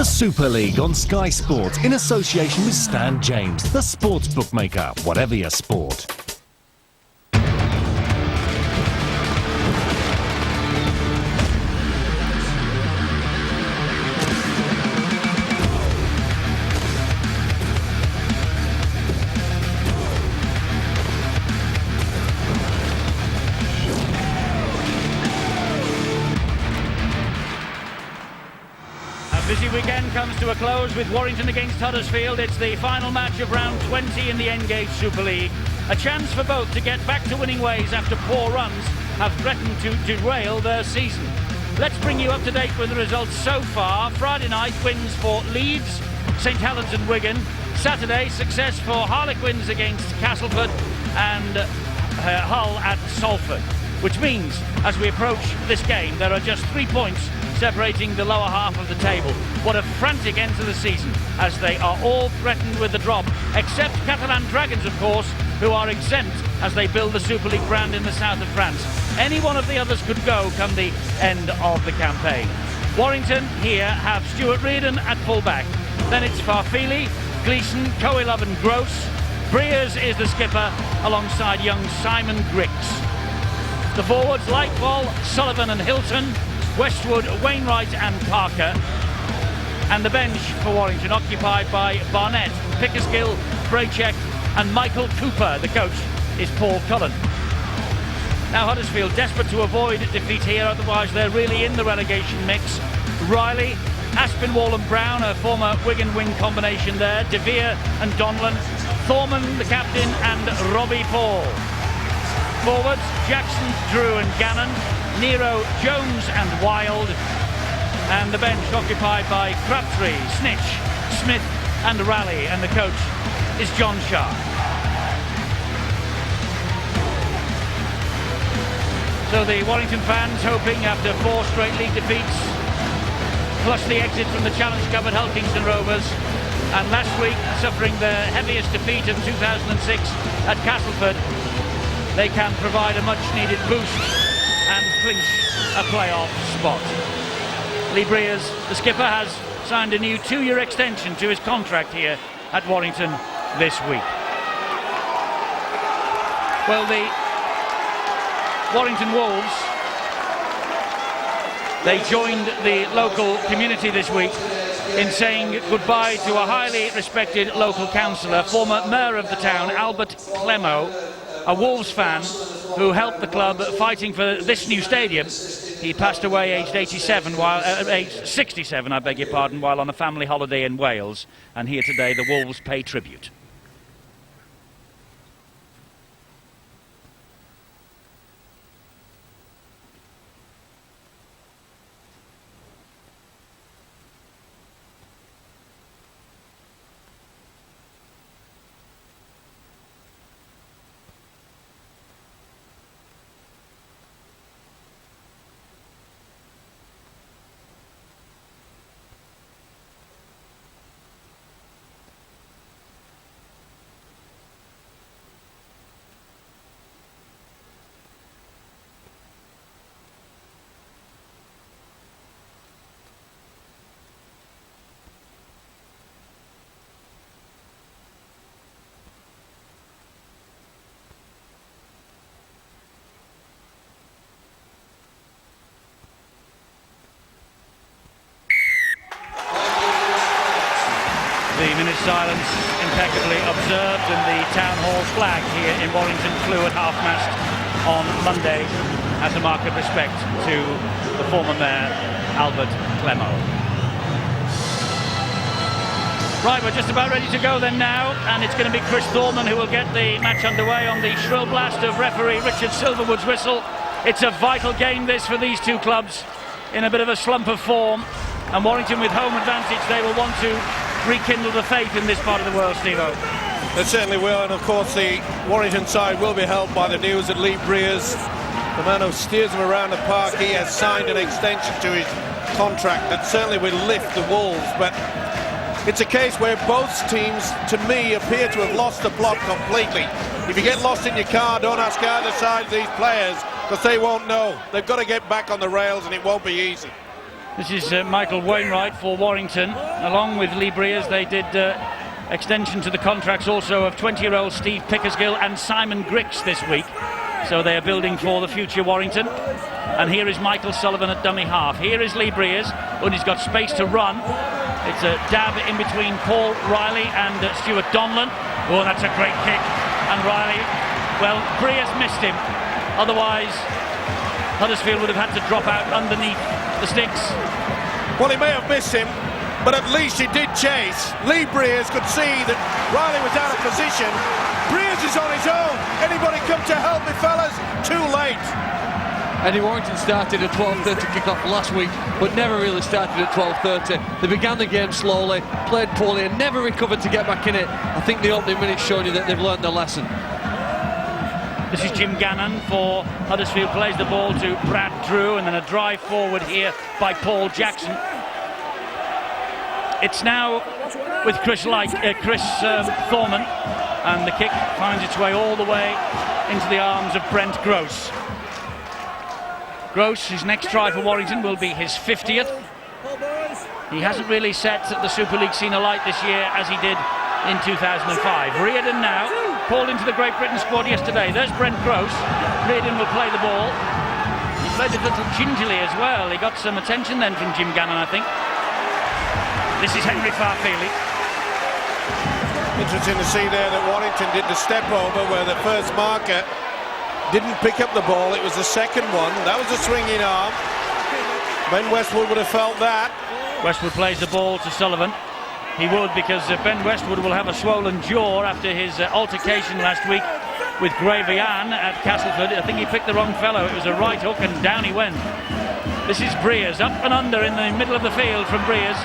The Super League on Sky Sports in association with Stan James, the sports bookmaker, whatever your sport. Busy weekend comes to a close with Warrington against Huddersfield. It's the final match of round 20 in the Engage Super League. A chance for both to get back to winning ways after poor runs have threatened to derail their season. Let's bring you up to date with the results so far. Friday night wins for Leeds, St Helens and Wigan. Saturday success for Harlequins against Castleford and Hull at Salford. Which means, as we approach this game, there are just 3 points separating the lower half of the table. What a frantic end to the season, as they are all threatened with the drop, except Catalan Dragons, of course, who are exempt as they build the Super League brand in the south of France. Any one of the others could go come the end of the campaign. Warrington here have Stuart Reardon at full-back. Then it's Farfili, Gleeson, Coelov and Gross. Breers is the skipper, alongside young Simon Griggs. The forwards, Lightfall, Sullivan and Hilton, Westwood, Wainwright and Parker. And the bench for Warrington occupied by Barnett, Pickerskill, Braycheck and Michael Cooper. The coach is Paul Cullen. Now Huddersfield desperate to avoid defeat here, otherwise they're really in the relegation mix. Riley, Aspinwall and Brown, a former Wigan wing combination there. De Vere and Donlan, Thorman the captain and Robbie Paul. Forwards, Jackson, Drew and Gannon, Nero, Jones and Wild. And the bench occupied by Crabtree, Snitch, Smith and Raleigh. And the coach is John Sharp. So the Warrington fans hoping after 4 straight league defeats, plus the exit from the Challenge Cup at Hulkingston Rovers, and last week suffering the heaviest defeat of 2006 at Castleford, they can provide a much-needed boost and clinch a playoff spot. Lee Breers, the skipper, has signed a new 2-year extension to his contract here at Warrington this week. Well, the Warrington Wolves, they joined the local community this week in saying goodbye to a highly respected local councillor, former mayor of the town, Albert Clemo, a Wolves fan who helped the club fighting for this new stadium. He passed away aged 87, aged 67, I beg your pardon, while on a family holiday in Wales. And here today, the Wolves pay tribute. The minute's silence impeccably observed, and the town hall flag here in Warrington flew at half-mast on Monday as a mark of respect to the former mayor, Albert Clemo. Right, we're just about ready to go then now, and it's going to be Chris Thorman who will get the match underway on the shrill blast of referee Richard Silverwood's whistle. It's a vital game, this, for these two clubs in a bit of a slump of form, and Warrington with home advantage, they will want to rekindle the faith in this part of the world, Steve-O. They certainly will, and of course the Warrington side will be helped by the news that Lee Breers, the man who steers them around the park, he has signed an extension to his contract that certainly will lift the Wolves. But it's a case where both teams, to me, appear to have lost the plot completely. If you get lost in your car, don't ask either side of these players, because they won't know. They've got to get back on the rails, and it won't be easy. This is Michael Wainwright for Warrington. Along with Lee Briers, they did extension to the contracts also of 20-year-old Steve Pickersgill and Simon Grix this week. So they are building for the future Warrington. And here is Michael Sullivan at dummy half. Here is Lee Briers, and he's got space to run. It's a dab in between Paul Riley and Stuart Donlan. Oh, that's a great kick. And Riley, well, Briers missed him. Otherwise, Huddersfield would have had to drop out underneath the sticks. Well, he may have missed him, but at least he did chase. Lee Briers could see that Riley was out of position. Briers is on his own. Anybody come to help me, fellas? Too late. Eddie Warrington started at 12:30 kick-off last week, but never really started at 12:30. They began the game slowly, played poorly, and never recovered to get back in it. I think the opening minutes showed you that they've learned their lesson. This is Jim Gannon for Huddersfield, plays the ball to Brad Drew, and then a drive forward here by Paul Jackson. It's now with Chris Thorman, and the kick finds its way all the way into the arms of Brent Gross. Gross, his next try for Warrington will be his 50th. He hasn't really set the Super League scene alight this year as he did in 2005. Reardon now called into the Great Britain squad yesterday. There's Brent Gross. Reardon will play the ball. He played it a little gingerly as well. He got some attention then from Jim Gannon, I think. This is Henry Farfeely. Interesting to see there that Warrington did the step over where the first marker didn't pick up the ball. It was the second one. That was a swinging arm. Ben Westwood would have felt that. Westwood plays the ball to Sullivan. He would, because Ben Westwood will have a swollen jaw after his altercation last week with Gravian at Castleford. I think he picked the wrong fellow. It was a right hook and down he went. This is Briers, up and under in the middle of the field from Briers.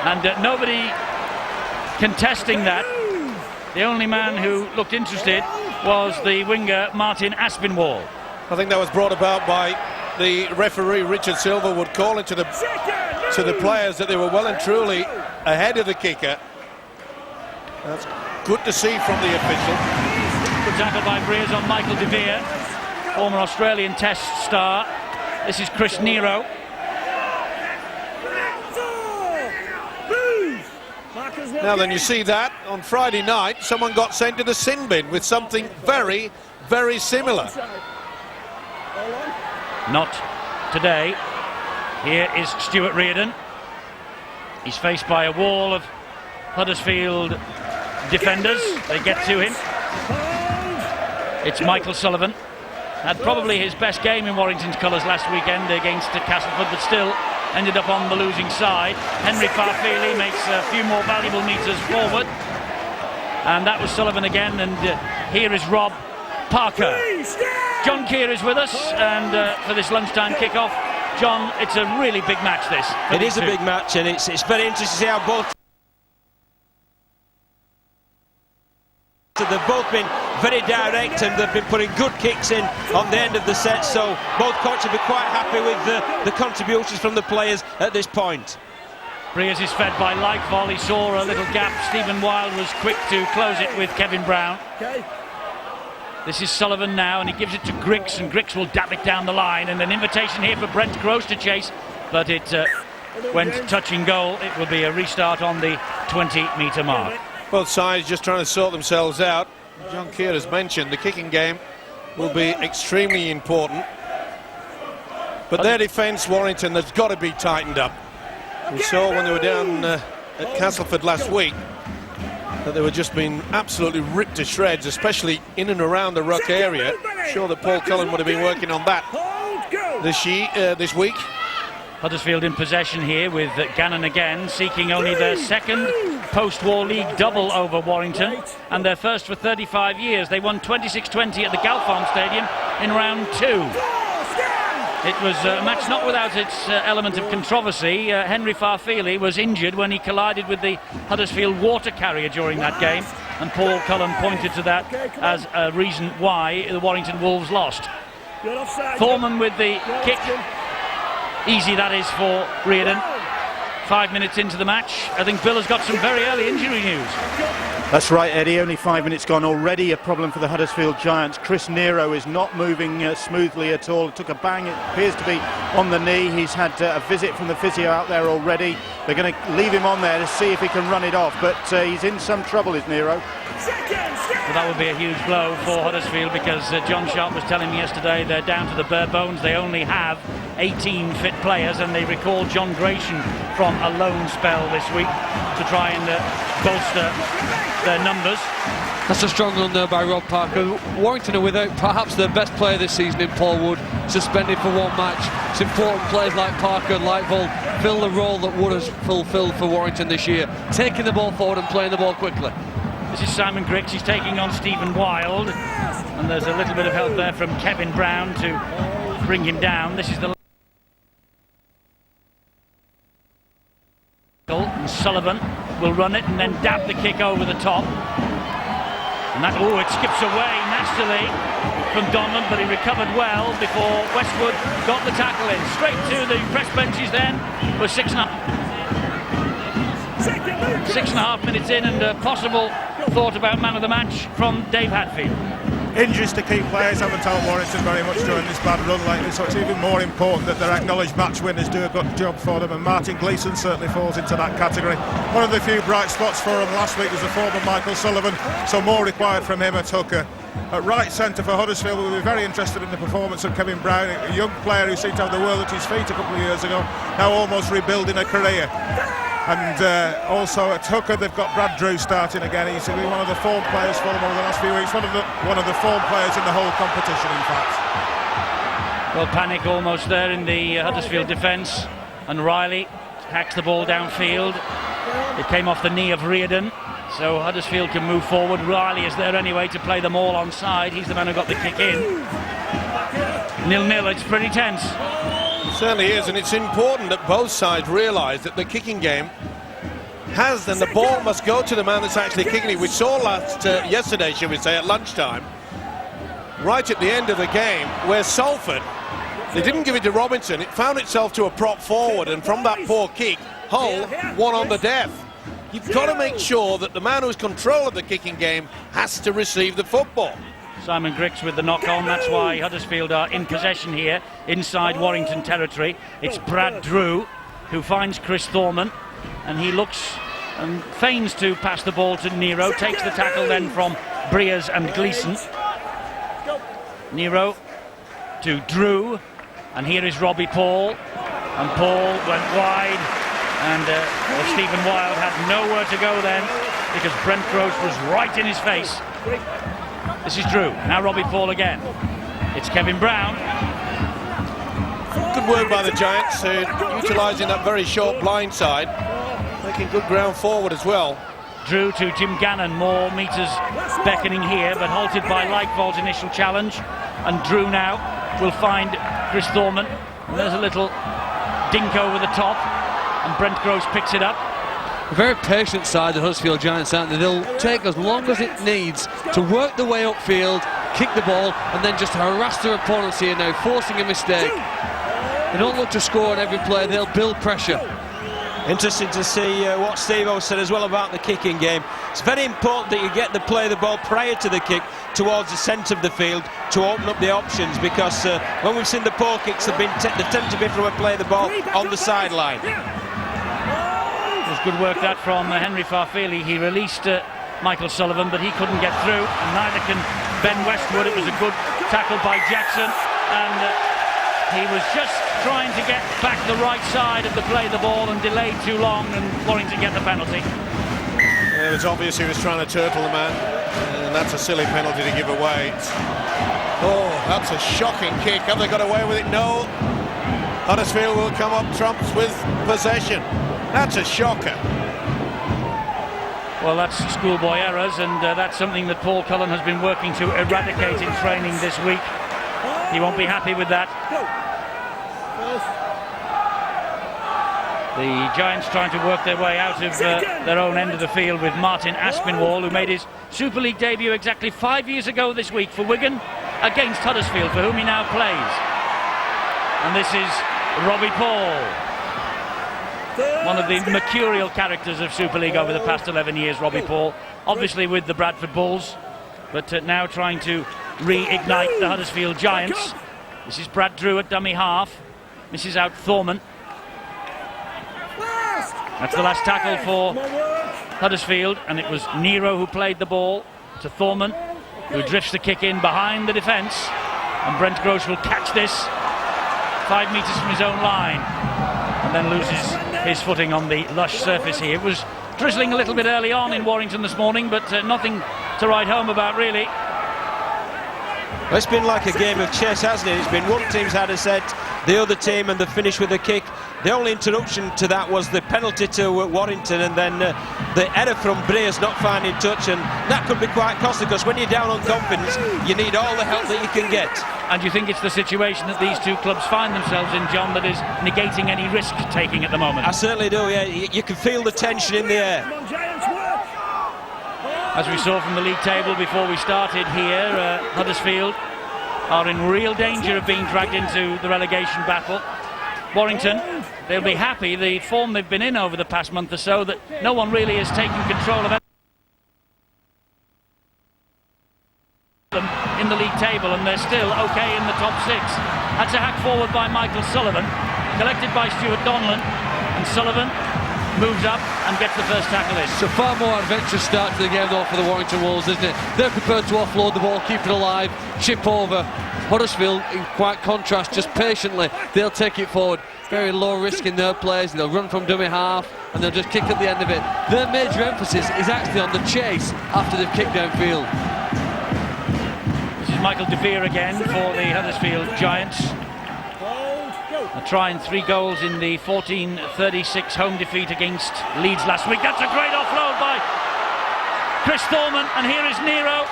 And nobody contesting that. The only man who looked interested was the winger Martin Aspinwall. I think that was brought about by the referee Richard Silverwood calling to the players that they were well and truly ahead of the kicker. That's good to see from the official. Good tackle by Briers on Michael De Vere, former Australian Test star. This is Chris Nero. Now then, you see that on Friday night someone got sent to the sin bin with something very, very similar. Not today. Here is Stuart Reardon. He's faced by a wall of Huddersfield defenders. They get to him. It's Michael Sullivan. Had probably his best game in Warrington's colours last weekend against Castleford, but still ended up on the losing side. Henry Farfeely makes a few more valuable metres forward. And that was Sullivan again, and here is Rob Parker. John Keir is with us, and for this lunchtime kick-off. John, it's a really big match, this. It is a big match, and it's very interesting to see how both... They've both been very direct, and they've been putting good kicks in on the end of the set, so both coaches will be quite happy with the contributions from the players at this point. Briers is fed by Lightfall. He saw a little gap. Stephen Wilde was quick to close it with Kevin Brown. This is Sullivan now, and he gives it to Grix, and Grix will dab it down the line, and an invitation here for Brent Gross to chase, but it went touching goal. It will be a restart on the 20-metre mark. Both sides just trying to sort themselves out. John Keir has mentioned the kicking game will be extremely important, but their defence, Warrington, has got to be tightened up. We saw when they were down at Castleford last week that they were just being absolutely ripped to shreds, especially in and around the ruck area. I'm sure that Paul Cullen would have been working on that this week. Huddersfield in possession here with Gannon again, seeking only their second post-war league double over Warrington, and their first for 35 years. They won 26-20 at the Galfarm Stadium in round 2. It was a match not without its element of controversy. Henry Farfeely was injured when he collided with the Huddersfield water carrier during that game, and Paul Cullen pointed to that as a reason why the Warrington Wolves lost. Thorman with the kick. Easy that is for Reardon. 5 minutes into the match. I think Bill has got some very early injury news. That's right, Eddie. Only 5 minutes gone. Already a problem for the Huddersfield Giants. Chris Nero is not moving smoothly at all. Took a bang. It appears to be on the knee. He's had a visit from the physio out there already. They're going to leave him on there to see if he can run it off. But he's in some trouble, is Nero. Well, that would be a huge blow for Huddersfield, because John Sharp was telling me yesterday they're down to the bare bones. They only have 18 fit players, and they recalled John Gratian from a loan spell this week to try and bolster their numbers. That's a strong run there by Rob Parker. Warrington are without perhaps their best player this season in Paul Wood, suspended for one match. It's important players like Parker and Lightvold fill the role that Wood has fulfilled for Warrington this year, taking the ball forward and playing the ball quickly. This is Simon Griggs. He's taking on Stephen Wild, and there's a little bit of help there from Kevin Brown to bring him down. This is the and Sullivan will run it and then dab the kick over the top, and that, it skips away nastily from Donlan, but he recovered well before Westwood got the tackle in. Straight to the press benches then for 6.5 minutes in, and a possible thought about man of the match from Dave Hadfield. Injuries to key players haven't helped Warrington very much during this bad run like this, so it's even more important that their acknowledged match winners do a good job for them, and Martin Gleeson certainly falls into that category. One of the few bright spots for him last week was the former Michael Sullivan, so more required from him at hooker. At right centre for Huddersfield, we'll be very interested in the performance of Kevin Brown, a young player who seemed to have the world at his feet a couple of years ago, now almost rebuilding a career. And also at hooker, they've got Brad Drew starting again. He's been one of the form players for them over the last few weeks, one of the form players in the whole competition, in fact. Well, panic almost there in the Huddersfield defence, and Riley hacks the ball downfield. It came off the knee of Reardon, so Huddersfield can move forward. Riley is there anyway to play them all onside. He's the man who got the kick in. 0-0, it's pretty tense. It certainly is, and it's important that both sides realise that the kicking game has, and the ball must go to the man that's actually kicking it. We saw yesterday, shall we say, at lunchtime, right at the end of the game, where Salford, they didn't give it to Robinson, it found itself to a prop forward, and from that poor kick, Hull won on the death. You've got to make sure that the man who's control of the kicking game has to receive the football. Simon Griggs with the knock-on. That's why Huddersfield are in possession here, inside Warrington territory. It's Brad Drew who finds Chris Thorman, and he looks and feigns to pass the ball to Nero. Takes the tackle then from Breers and Gleeson. Nero to Drew, and here is Robbie Paul, and Paul went wide, and Stephen Wild had nowhere to go then, because Brent Gross was right in his face. This is Drew, now Robbie Paul again. It's Kevin Brown. Good work by the Giants, utilising that very short blind side, making good ground forward as well. Drew to Jim Gannon, more metres beckoning here, but halted by Lightvold's initial challenge. And Drew now will find Chris Thorman. And there's a little dink over the top, and Brent Gross picks it up. A very patient side, the Huddersfield Giants, aren't they? They'll take as long as it needs to work the way upfield, kick the ball, and then just harass their opponents here now, forcing a mistake. They don't look to score on every play, they'll build pressure. Interesting to see what Steve-O said as well about the kicking game. It's very important that you get the ball prior to the kick towards the centre of the field to open up the options, because when we've seen the poor kicks, they've tended to be from a play the ball on the sideline. It was good work that from Henry Farfeli. He released Michael Sullivan, but he couldn't get through, and neither can Ben Westwood. It was a good tackle by Jackson, and he was just trying to get back the right side of the play the ball and delayed too long, and Warrington get the penalty. It was obvious he was trying to turtle the man, and that's a silly penalty to give away. Oh, that's a shocking kick. Have they got away with it? No. Huddersfield will come up trumps with possession. That's a shocker. Well, that's schoolboy errors, and that's something that Paul Cullen has been working to eradicate in training this week. He won't be happy with that. The Giants trying to work their way out of their own end of the field with Martin Aspinwall, who made his Super League debut exactly 5 years ago this week for Wigan against Huddersfield, for whom he now plays. And this is Robbie Paul. one of the mercurial characters of Super League over the past 11 years, Robbie Paul, obviously with the Bradford Bulls, but now trying to reignite the Huddersfield Giants. This is Brad Drew at dummy half, misses out Thorman. That's the last tackle for Huddersfield, and it was Nero who played the ball to Thorman, who drifts the kick in behind the defence, and Brent Grosh will catch this 5 metres from his own line and then loses his footing on the lush surface here. It was drizzling a little bit early on in Warrington this morning, but nothing to write home about really. Well, it's been like a game of chess, hasn't it? It's been one team's had a set, the other team, and they finish with a kick. The only interruption to that was the penalty to Warrington, and then the error from Breers not finding touch, and that could be quite costly, because when you're down on confidence, you need all the help that you can get. And do you think it's the situation that these two clubs find themselves in, John, that is negating any risk taking at the moment? I certainly do, yeah. You can feel the tension in the air. As we saw from the league table before we started here, Huddersfield are in real danger of being dragged into the relegation battle. Warrington, they'll be happy, the form they've been in over the past month or so, that no one really has taken control of them in the league table, and they're still okay in the top six. That's a hack forward by Michael Sullivan, collected by Stuart Donlan, and Sullivan moves up and gets the first tackle in. It's a far more adventurous start to the game though for the Warrington Wolves, isn't it? They're prepared to offload the ball, keep it alive, chip over. Huddersfield, in quite contrast, just patiently, they'll take it forward. Very low risk in their plays, they'll run from dummy half and they'll just kick at the end of it. Their major emphasis is actually on the chase after they've kicked downfield. This is Michael De Vere again for the Huddersfield Giants. A try and 3 goals in the 14-36 home defeat against Leeds last week. That's a great offload by Chris Thorman, and here is Nero,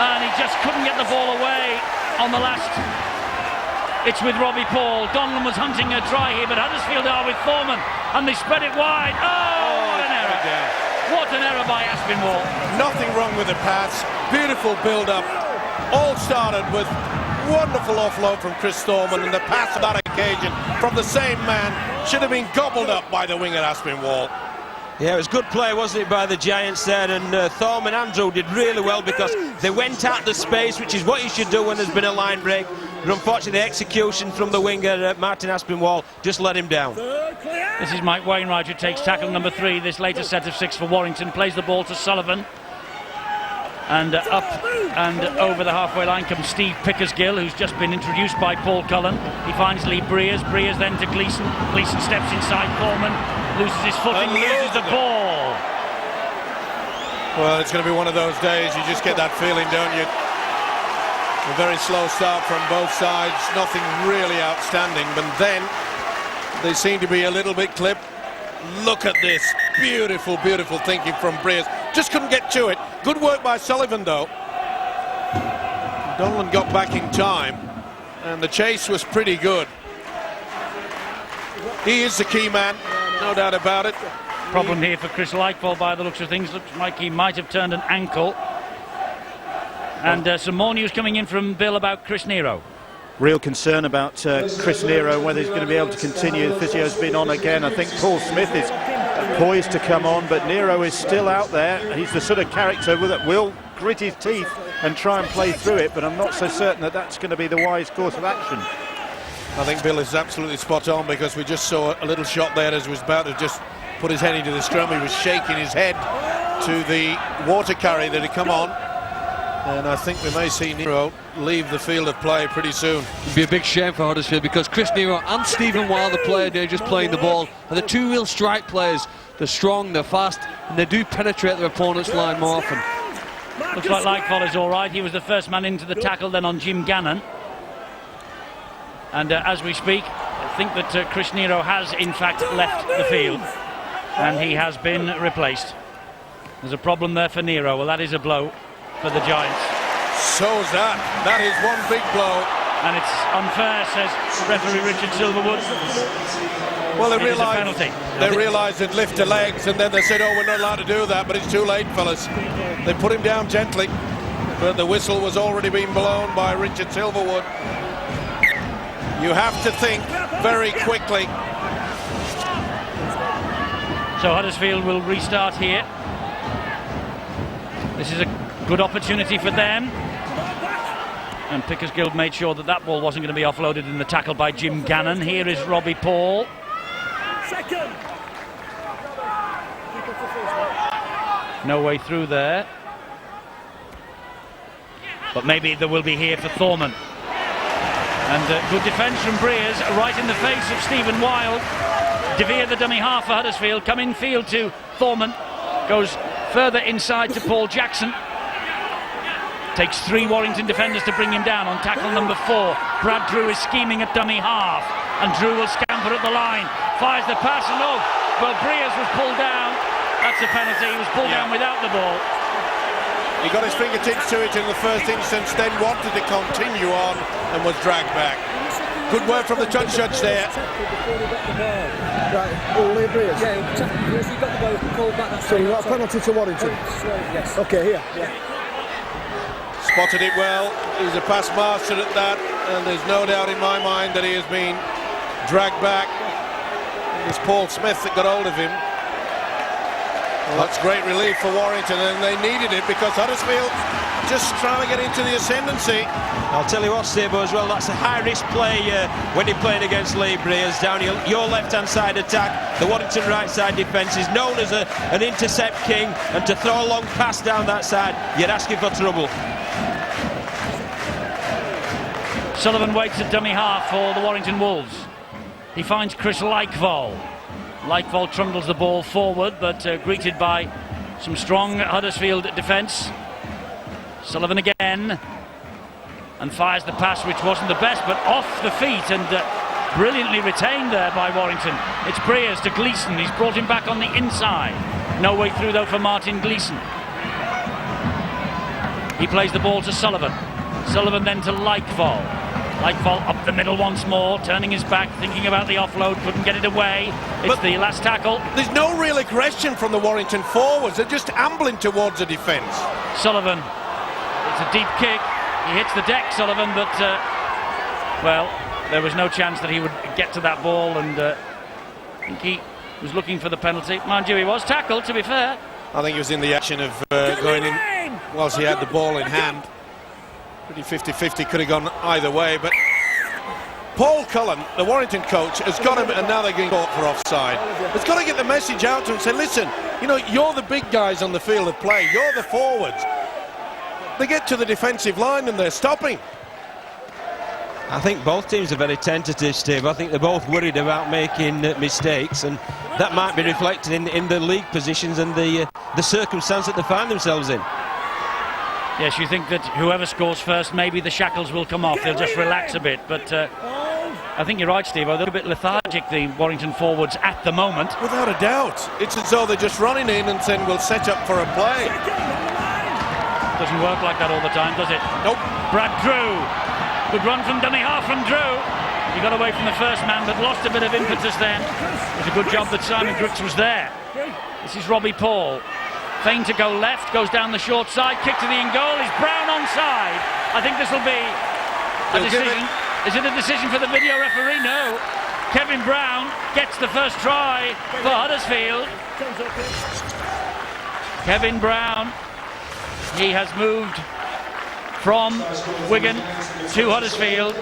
and he just couldn't get the ball away on the last. It's with Robbie Paul. Donlan was hunting a try here, but Huddersfield are with Thorman, and they spread it wide. Oh, what an error! What an error by Aspinwall. Nothing wrong with the pass. Beautiful build-up. All started with wonderful offload from Chris Thorman, and the pass on that occasion from the same man should have been gobbled up by the winger Aspinwall. Yeah, it was good play, wasn't it, by the Giants there, and Thorman Andrew did really well because they went at the space, which is what you should do when there's been a line break, but unfortunately the execution from the winger Martin Aspinwall just let him down. This is Mike Wainwright, who takes tackle number 3, this latest set of 6 for Warrington, plays the ball to Sullivan. And up and over the halfway line comes Steve Pickersgill, who's just been introduced by Paul Cullen. He finds Lee Breers. Breers then to Gleeson. Gleeson steps inside Thorman, loses his footing, loses the ball. Well, it's going to be one of those days, you just get that feeling, don't you? A very slow start from both sides, nothing really outstanding, but then they seem to be a little bit clipped. Look at this, beautiful, beautiful thinking from Breers. Just couldn't get to it. Good work by Sullivan, though. Donlan got back in time, and the chase was pretty good. He is the key man, no doubt about it. Problem here for Chris Lightfall by the looks of things. Looks like he might have turned an ankle. And some more news coming in from Bill about Chris Nero. Real concern about Chris Nero, whether he's going to be able to continue. The physio's been on again. I think Paul Smith is poised to come on, but Nero is still out there. He's the sort of character that will grit his teeth and try and play through it, but I'm not so certain that that's going to be the wise course of action. I think Bill is absolutely spot on, because we just saw a little shot there as he was about to just put his head into the scrum. He was shaking his head to the water carry that had come on. And I think we may see Nero leave the field of play pretty soon. It'd be a big shame for Huddersfield, because Chris Nero and Stephen Wilder, player, they're just playing the ball, are the two real strike players. They're strong, they're fast, and they do penetrate their opponent's line more often. Looks like Lightfall is all right. He was the first man into the tackle then on Jim Gannon. And as we speak, I think that Chris Nero has in fact left the field, and he has been replaced. There's a problem there for Nero. Well, that is a blow for the Giants. So's that. That is one big blow. And it's unfair, says referee Richard Silverwood. Well, they realised they'd lift the legs, and then they said, oh, we're not allowed to do that, but it's too late, fellas. They put him down gently, but the whistle was already being blown by Richard Silverwood. You have to think very quickly. So Huddersfield will restart here. This is a good opportunity for them. And Pickersgill made sure that that ball wasn't going to be offloaded in the tackle by Jim Gannon. Here is Robbie Paul. No way through there. But maybe there will be here for Thorman. And good defence from Breers, right in the face of Stephen Wild. De Vere, the dummy half for Huddersfield, come in field to Thorman. Goes further inside to Paul Jackson. Takes 3 Warrington defenders to bring him down on tackle number 4. Brad Drew is scheming at dummy half. And Drew will scamper at the line. Fires the pass and well, Breers was pulled down. That's a penalty. He was pulled down without the ball. He got his fingertips to it in the first instance, then wanted to continue on and was dragged back. Good work from the judge there. So you got a penalty to Warrington? Yes. Okay, here. Spotted it well. He's a pass master at that, and there's no doubt in my mind that he has been dragged back. It was Paul Smith that got hold of him. Well, that's great relief for Warrington, and they needed it because Huddersfield just trying to get into the ascendancy. I'll tell you what, Stable, as well, that's a high-risk play when you're playing against Lee Breers. Down your left-hand side attack, the Warrington right-side defence is known as an intercept king, and to throw a long pass down that side, you're asking for trouble. Sullivan waits at dummy half for the Warrington Wolves. He finds Chris Likevall. Likevall trundles the ball forward, but greeted by some strong Huddersfield defence. Sullivan again, and fires the pass, which wasn't the best, but off the feet, and brilliantly retained there by Warrington. It's Breers to Gleeson. He's brought him back on the inside. No way through though for Martin Gleeson. He plays the ball to Sullivan. Sullivan then to Likevall. Likevall up the middle once more, turning his back, thinking about the offload, couldn't get it away. It's the last tackle. There's no real aggression from the Warrington forwards. They're just ambling towards the defence. Sullivan, it's a deep kick. He hits the deck, Sullivan, but well, there was no chance that he would get to that ball, and I think he was looking for the penalty. Mind you, he was tackled, to be fair. I think he was in the action of going in whilst he had the ball in hand. Pretty 50-50, could have gone either way, but Paul Cullen, the Warrington coach, has got him, and now they're getting caught for offside. Has got to get the message out to him and say, listen, you know, you're the big guys on the field of play, you're the forwards. They get to the defensive line and they're stopping. I think both teams are very tentative, Steve. I think they're both worried about making mistakes, and that might be reflected in the league positions and the circumstance that they find themselves in. Yes, you think that whoever scores first, maybe the shackles will come off. They'll just relax a bit. But I think you're right, Steve. They're a bit lethargic, the Warrington forwards, at the moment. Without a doubt. It's as though they're just running in and saying, we'll set up for a play. Doesn't work like that all the time, does it? Nope. Brad Drew. Good run from dummy half from Drew. He got away from the first man, but lost a bit of impetus then. It was a good job that Simon Grooks was there. This is Robbie Paul. Feign to go left, goes down the short side, kick to the in goal. Is Brown onside? I think this will be a decision. Is it a decision for the video referee? No. Kevin Brown gets the first try for Huddersfield. Kevin Brown, he has moved from Wigan to Huddersfield,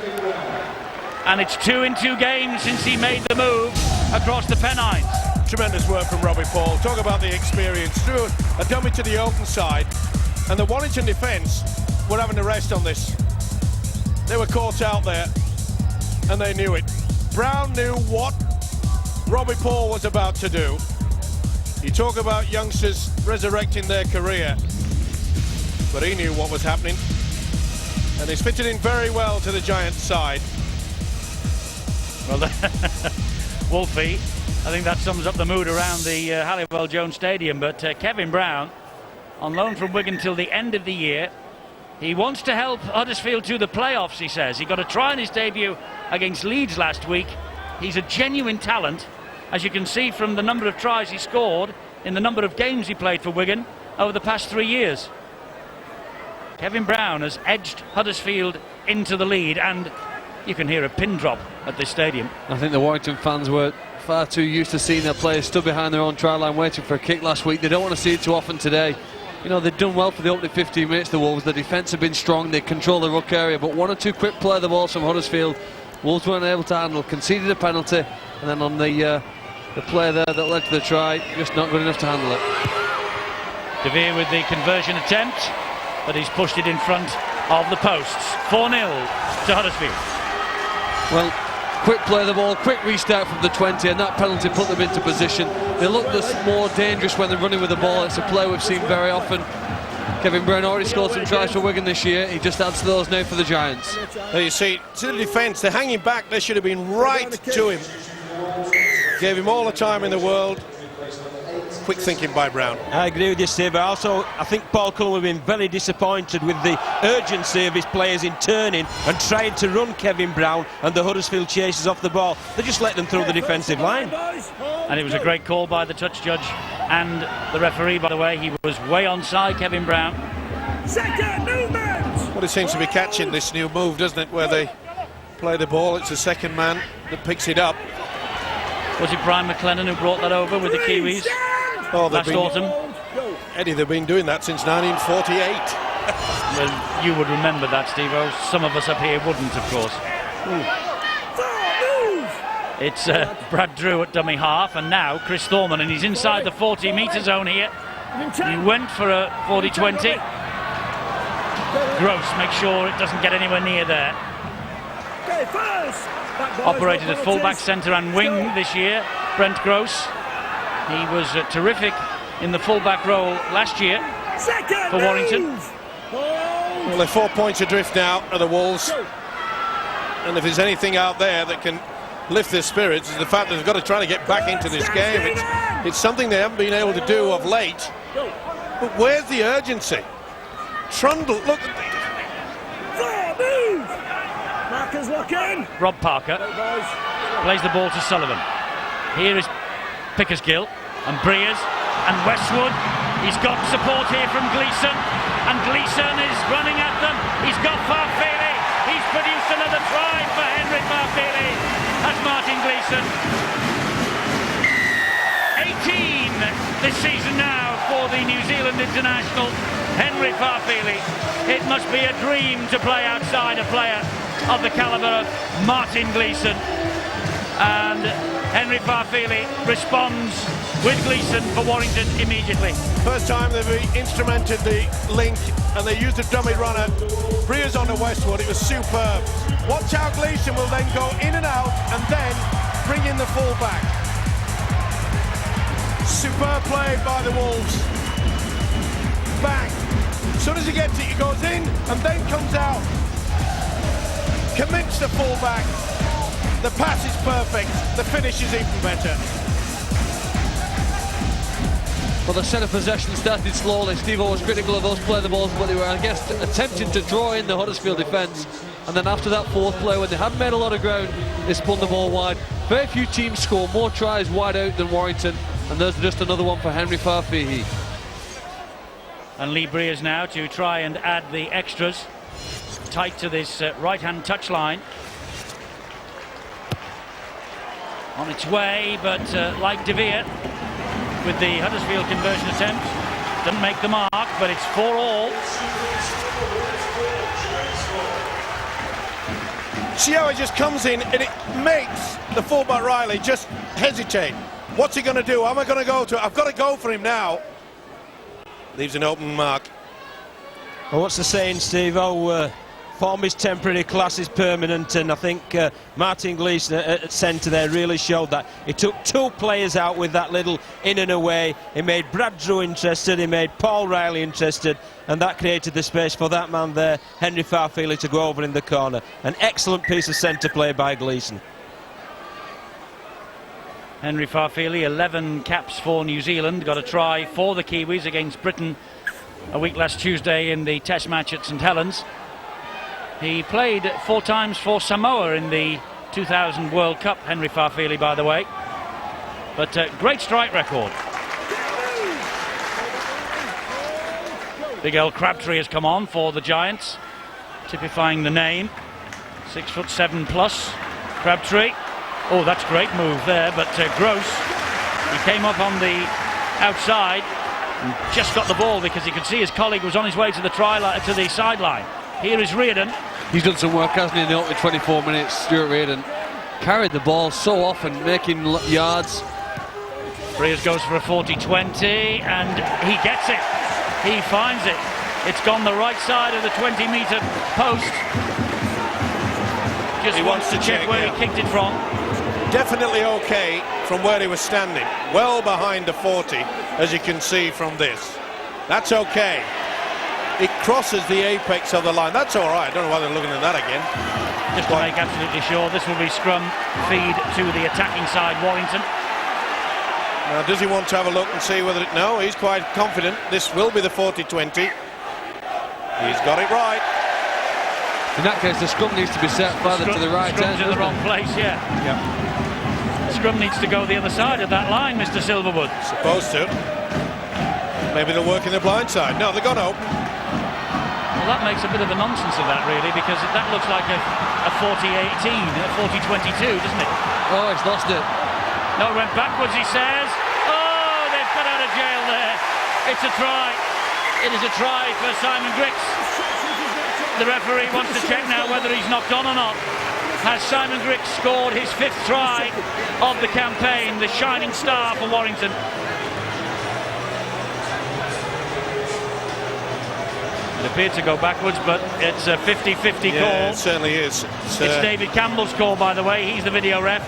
and it's 2 in 2 games since he made the move across the Pennines. Tremendous work from Robbie Paul. Talk about the experience. Threw a dummy to the open side, and the Warrington defence were having a rest on this. They were caught out there, and they knew it. Brown knew what Robbie Paul was about to do. You talk about youngsters resurrecting their career, but he knew what was happening, and he's fitted in very well to the Giants' side. Well, Wolfie, I think that sums up the mood around the Halliwell Jones Stadium. But Kevin Brown, on loan from Wigan till the end of the year, he wants to help Huddersfield to the playoffs, he says. He got a try in his debut against Leeds last week. He's a genuine talent, as you can see from the number of tries he scored in the number of games he played for Wigan over the past 3 years. Kevin Brown has edged Huddersfield into the lead, and you can hear a pin drop at this stadium. I think the Warrington fans were far too used to seeing their players stood behind their own try line waiting for a kick last week. They don't want to see it too often today. You know, they've done well for the opening 15 minutes, the Wolves. The defence have been strong, they control the ruck area, but one or two quick play the balls from Huddersfield, Wolves weren't able to handle, conceded a penalty, and then on the play there that led to the try, just not good enough to handle it. De Vere with the conversion attempt, but he's pushed it in front of the posts. 4-0 to Huddersfield. Well, quick play of the ball, quick restart from the 20, and that penalty put them into position. They look more dangerous when they're running with the ball. It's a play we've seen very often. Kevin Brown already scored some tries for Wigan this year. He just adds to those now for the Giants. There you see, to the defence, they're hanging back. They should have been right to him. Gave him all the time in the world. Quick thinking by Brown. I agree with you, Steve. I think Paul Cullen would have been very disappointed with the urgency of his players in turning and trying to run Kevin Brown and the Huddersfield chasers off the ball. They just let them through the defensive line. And it was a great call by the touch judge and the referee, by the way. He was way onside, Kevin Brown. Second movement! Well, it seems to be catching this new move, doesn't it, where they play the ball. It's the second man that picks it up. Was it Brian McLennan who brought that over with the Kiwis last autumn? Eddie, they've been doing that since 1948. Well, you would remember that, Steve-O. Some of us up here wouldn't, of course. It's Brad Drew at dummy half, and now Chris Thorman, and he's inside the 40-metre zone here. He went for a 40-20. Gross, make sure it doesn't get anywhere near there. Operated at full-back, centre and wing this year, Brent Gross. He was terrific in the full-back role last year for Warrington. Well, they're 4 points adrift now of the Wolves. And if there's anything out there that can lift their spirits, is the fact that they've got to try to get back into this game. It's something they haven't been able to do of late. But where's the urgency? Trundle, look. Parker's looking. Rob Parker plays the ball to Sullivan. Here is Pickersgill and Breers and Westwood. He's got support here from Gleeson, and Gleeson is running at them. He's got Farfeli. He's produced another try for Henry Farfeli. That's Martin Gleeson. 18 this season now for the New Zealand international, Henry Farfeli. It must be a dream to play outside a player of the calibre of Martin Gleeson. And Henry Farfeli responds with Gleeson for Warrington immediately. First time they've instrumented the link, and they used a dummy runner. Breers on to Westwood, it was superb. Watch how Gleeson will then go in and out and then bring in the full-back. Superb play by the Wolves. Bang. As soon as he gets it, he goes in and then comes out. Commits the full-back. The pass is perfect. The finish is even better. Well, the centre possession started slowly. Steve-O was critical of those play the balls, but they were, I guess, attempting to draw in the Huddersfield defence. And then after that fourth play, when they hadn't made a lot of ground, they spun the ball wide. Very few teams score more tries wide out than Warrington, and there's just another one for Henry Farfeli. And Lee Breers now to try and add the extras tight to this right-hand touchline. On its way, but like De Vere with the Huddersfield conversion attempt, doesn't make the mark, but it's 4-all. See how he just comes in and it makes the fullback Riley just hesitate. What's he going to do? Am I going to go to it? I've got to go for him now. Leaves an open mark. Well, what's the saying, Steve? Form is temporary, class is permanent, and I think Martin Gleeson at centre there really showed that. He took two players out with that little in and away. He made Brad Drew interested, he made Paul Riley interested, and that created the space for that man there, Henry Farfeli, to go over in the corner. An excellent piece of centre play by Gleeson. Henry Farfeli, 11 caps for New Zealand, got a try for the Kiwis against Britain a week last Tuesday in the Test match at St Helens. He played 4 times for Samoa in the 2000 World Cup, Henry Farfeli, by the way. But great strike record. Big L Crabtree has come on for the Giants, typifying the name. 6'7" plus Crabtree. Oh, that's a great move there, but Gross, he came up on the outside and just got the ball because he could see his colleague was on his way to the to the sideline. Here is Reardon. He's done some work, hasn't he, in the opening 24 minutes, Stuart Reardon. Carried the ball so often, making yards. Briers goes for a 40-20 and he gets it. He finds it. It's gone the right side of the 20-metre post. Just wants to check where he kicked it from. Definitely okay from where he was standing. Well behind the 40, as you can see from this. That's okay. It crosses the apex of the line. That's all right. I don't know why they're looking at that again. Just to make absolutely sure, this will be scrum feed to the attacking side, Warrington. Now, does he want to have a look and see whether it... No, he's quite confident. This will be the 40-20. He's got it right. In that case, the scrum needs to be set further to the right. Scrum's in the wrong place, yeah. Scrum needs to go the other side of that line, Mr. Silverwood. Supposed to. Maybe they'll work in the blind side. No, they've gone open. Well, that makes a bit of a nonsense of that, really, because that looks like a 40-18, a 40-22, doesn't it? Oh, he's lost it. No, it went backwards, he says. Oh, they've got out of jail there. It's a try. It is a try for Simon Grix. The referee wants to check now whether he's knocked on or not. Has Simon Grix scored his 5th try of the campaign, the shining star for Warrington? It appeared to go backwards, but it's a 50-50 call. Yeah, it certainly is. It's David Campbell's call, by the way. He's the video ref.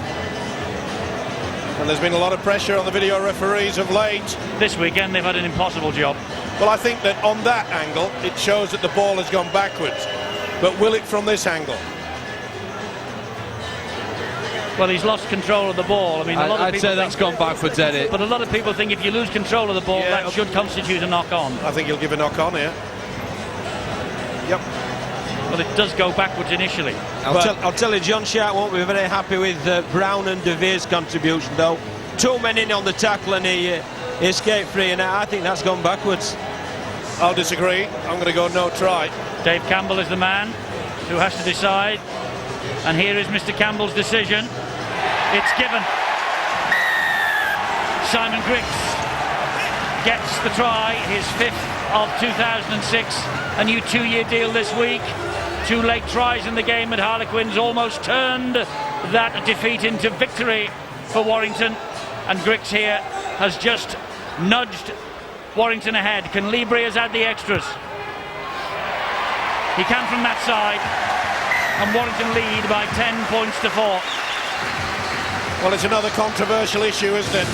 And there's been a lot of pressure on the video referees of late. This weekend they've had an impossible job. Well, I think that on that angle, it shows that the ball has gone backwards. But will it from this angle? Well, he's lost control of the ball. I mean, a lot of I'd people say that's gone backwards, Eddie. But a lot of people think if you lose control of the ball, that should constitute a knock-on. I think he'll give a knock-on here. Yep. Well, it does go backwards initially. I'll tell you, John Sharp won't be very happy with Brown and De Veer's contribution, though. 2 men in on the tackle and he escaped free, and I think that's gone backwards. I'll disagree. I'm going to go no try. Dave Campbell is the man who has to decide. And here is Mr. Campbell's decision. It's given. Simon Grix gets the try, his 5th of 2006. A new 2-year deal this week. 2 late tries in the game at Harlequins almost turned that defeat into victory for Warrington. And Grix here has just nudged Warrington ahead. Can Lee Briers add the extras? He can from that side. And Warrington lead by 10 points to 4. Well, it's another controversial issue, isn't it?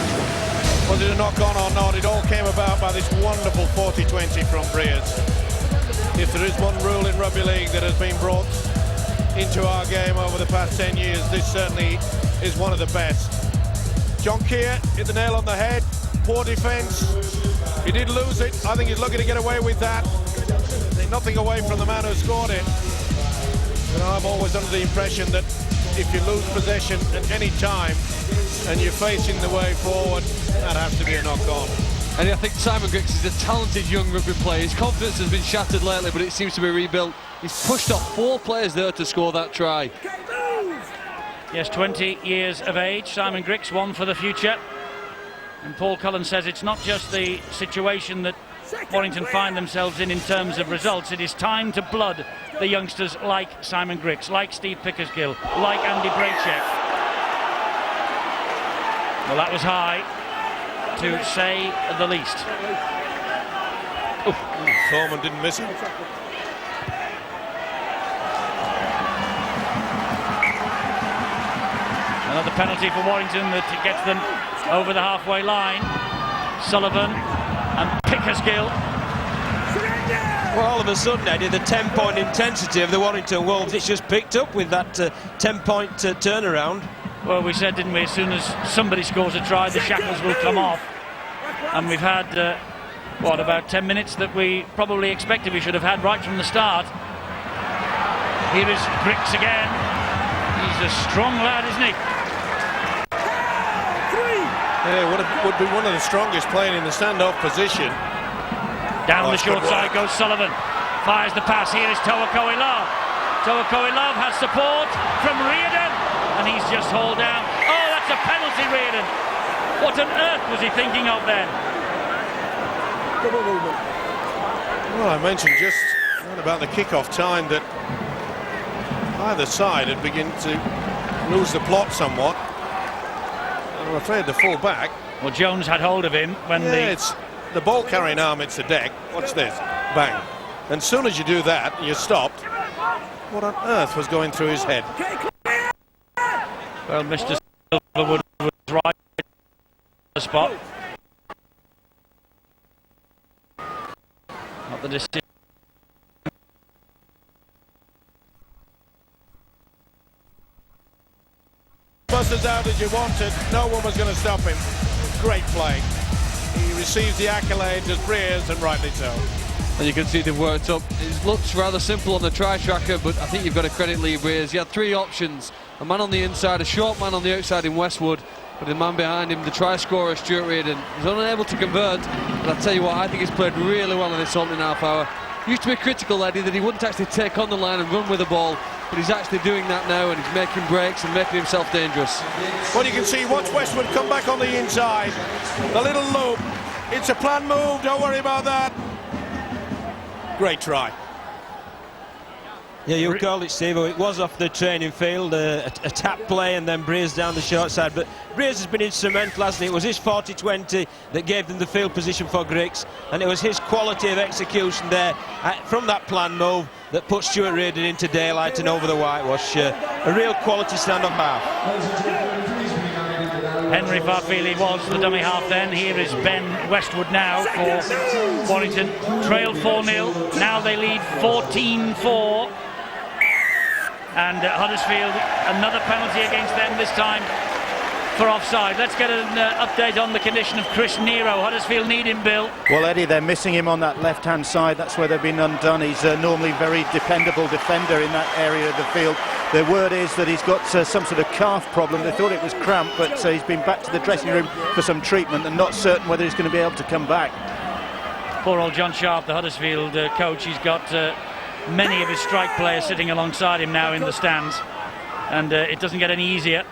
Was it a knock-on or not? It all came about by this wonderful 40-20 from Briers. If there is one rule in rugby league that has been brought into our game over the past 10 years, this certainly is one of the best. John Keir hit the nail on the head. Poor defence. He did lose it. I think he's lucky to get away with that. Nothing away from the man who scored it. But I'm always under the impression that if you lose possession at any time and you're facing the way forward, that has to be a knock-on. And I think Simon Grix is a talented young rugby player. His confidence has been shattered lately, but it seems to be rebuilt. He's pushed off 4 players there to score that try. Yes, 20 years of age. Simon Grix, one for the future. And Paul Cullen says it's not just the situation that Warrington find themselves in terms of results. It is time to blood the youngsters like Simon Grix, like Steve Pickersgill, like Andy Braycheck. Well, that was high, to say the least. Foreman didn't miss it. Another penalty for Warrington that gets them over the halfway line. Sullivan and Pickersgill. Well, all of a sudden, Eddie, the 10-point intensity of the Warrington Wolves, it's just picked up with that 10-point turnaround. Well, we said, didn't we, as soon as somebody scores a try, the shackles will come off. And we've had, what, about 10 minutes that we probably expected we should have had right from the start. Here is Grix again. He's a strong lad, isn't he? Yeah, would be one of the strongest playing in the standoff position. Down the short side goes Sullivan. Fires the pass. Here is Toa Koilov. Toa Koilov has support from Reardon. And he's just hauled down. a penalty, Reardon. What on earth was he thinking of then? Double movement. Well, I mentioned just about the kick-off time that either side had begun to lose the plot somewhat. I'm afraid the full back. Well, Jones had hold of him when it's the ball carrying arm hits the deck. Watch this, bang. And as soon as you do that, you're stopped. What on earth was going through his head? Well, Mr. Silverwood was right on the spot. Not the decision. Was as out as you wanted, no one was going to stop him. Great play. He receives the accolades as Briers, and rightly so. And you can see they've worked up. It looks rather simple on the try tracker, but I think you've got to credit Lee Briers. He had three options: a man on the inside, a short man on the outside in Westwood, but the man behind him, the try scorer Stuart Reardon, was unable to convert. But I'll tell you what, I think he's played really well in this opening half hour. Used to be critical, Eddie, that he wouldn't actually take on the line and run with the ball, but he's actually doing that now, and he's making breaks and making himself dangerous. Well, you can see, watch Westwood come back on the inside. The little loop. It's a planned move, don't worry about that. Great try. Yeah, you called it, Steve. It was off the training field, a tap play, and then Briers down the short side. But Briers has been instrumental, hasn't he? It was his 40-20 that gave them the field position for Griggs, and it was his quality of execution there from that planned move that put Stuart Reardon into daylight and over the whitewash. A real quality stand-up half. Henry Farfili was the dummy half then. Here is Ben Westwood now for Warrington. Trailed 4-0. Now they lead 14-4. And Huddersfield, another penalty against them, this time for offside. Let's get an update on the condition of Chris Nero. Huddersfield need him, Bill. Well, Eddie, they're missing him on that left-hand side. That's where they've been undone. He's normally a very dependable defender in that area of the field. The word is that he's got some sort of calf problem. They thought it was cramp, but he's been back to the dressing room for some treatment and not certain whether he's going to be able to come back. Poor old John Sharp, the Huddersfield coach. He's got many of his strike players sitting alongside him now in the stands, and it doesn't get any easier.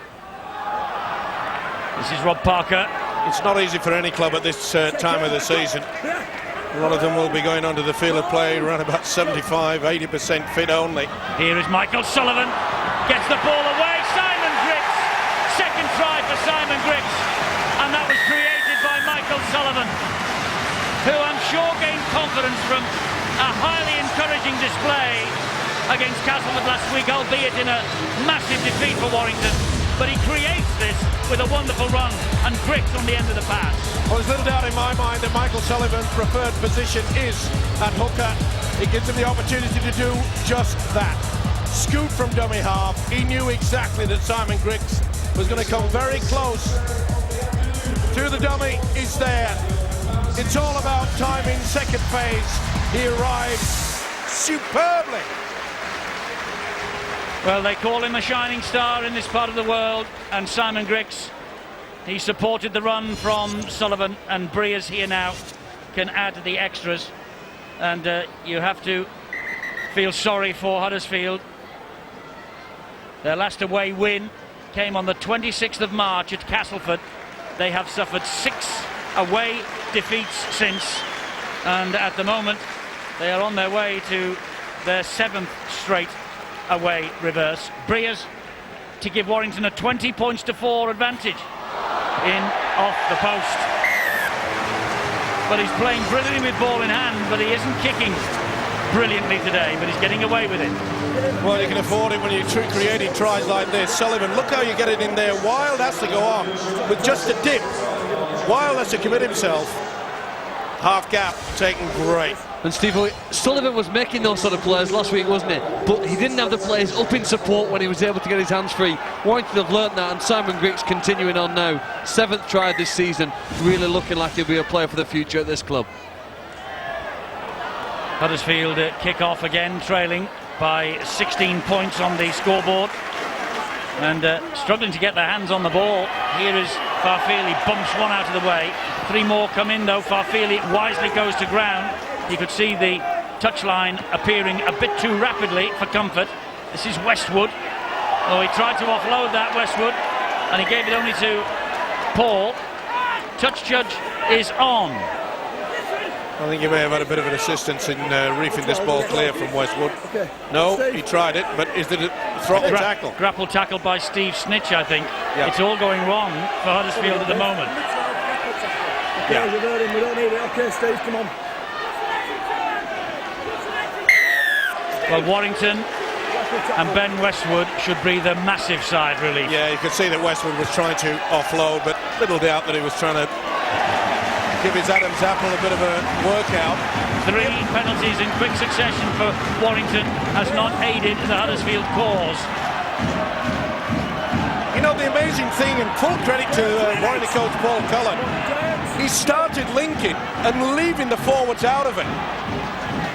This is Rob Parker. It's not easy for any club at this time of the season. A lot of them will be going onto the field of play around about 75-80% fit only. Here is Michael Sullivan. Gets the ball away. Simon Griggs. Second try for Simon Griggs. And that was created by Michael Sullivan, who I'm sure gained confidence from a highly encouraging display against Castleford last week, albeit in a massive defeat for Warrington. But he creates this with a wonderful run, and Griggs on the end of the pass. Well, there's little doubt in my mind that Michael Sullivan's preferred position is at hooker. It gives him the opportunity to do just that. Scoot from dummy half. He knew exactly that Simon Griggs was going to come very close to the dummy. He's there. It's all about timing. Second phase. He arrives superbly. Well, they call him a shining star in this part of the world, and Simon Griggs, he supported the run from Sullivan, and Briers here now can add the extras, and you have to feel sorry for Huddersfield. Their last away win came on the 26th of March at Castleford. They have suffered 6 away defeats since, and at the moment they are on their way to their 7th straight away reverse. Briers to give Warrington a 20-4 advantage in off the post. But he's playing brilliantly with ball in hand, but he isn't kicking brilliantly today, but he's getting away with it. Well, you can afford it when you're creating tries like this. Sullivan, look how you get it in there. Wild has to go on with just a dip. Wild has to commit himself. Half gap taken great. And Steve, Sullivan was making those sort of plays last week, wasn't he? But he didn't have the players up in support when he was able to get his hands free. Warrington have learnt that, and Simon Griggs continuing on now. 7th try this season, really looking like he'll be a player for the future at this club. Huddersfield kick off again, trailing by 16 points on the scoreboard, and struggling to get their hands on the ball. Here is Farfili, bumps one out of the way. 3 more come in though. Farfili wisely goes to ground. You could see the touchline appearing a bit too rapidly for comfort. This is Westwood. Oh, he tried to offload that, Westwood. and he gave it only to Paul. Touch judge is on. I think he may have had a bit of an assistance in reefing this ball clear from Westwood. No, he tried it, but is it a throttle tackle? Grapple tackle by Steve Snitch, I think. Yeah. It's all going wrong for Huddersfield at the moment. Yeah. We don't need it. Okay, Steve, come on. Well, Warrington and Ben Westwood should breathe a massive sigh of relief. Yeah, you could see that Westwood was trying to offload, but little doubt that he was trying to give his Adam's apple a bit of a workout. 3 penalties in quick succession for Warrington has not aided the Huddersfield cause. You know, the amazing thing, and full credit to Warrington coach Paul Cullen, he started linking and leaving the forwards out of it.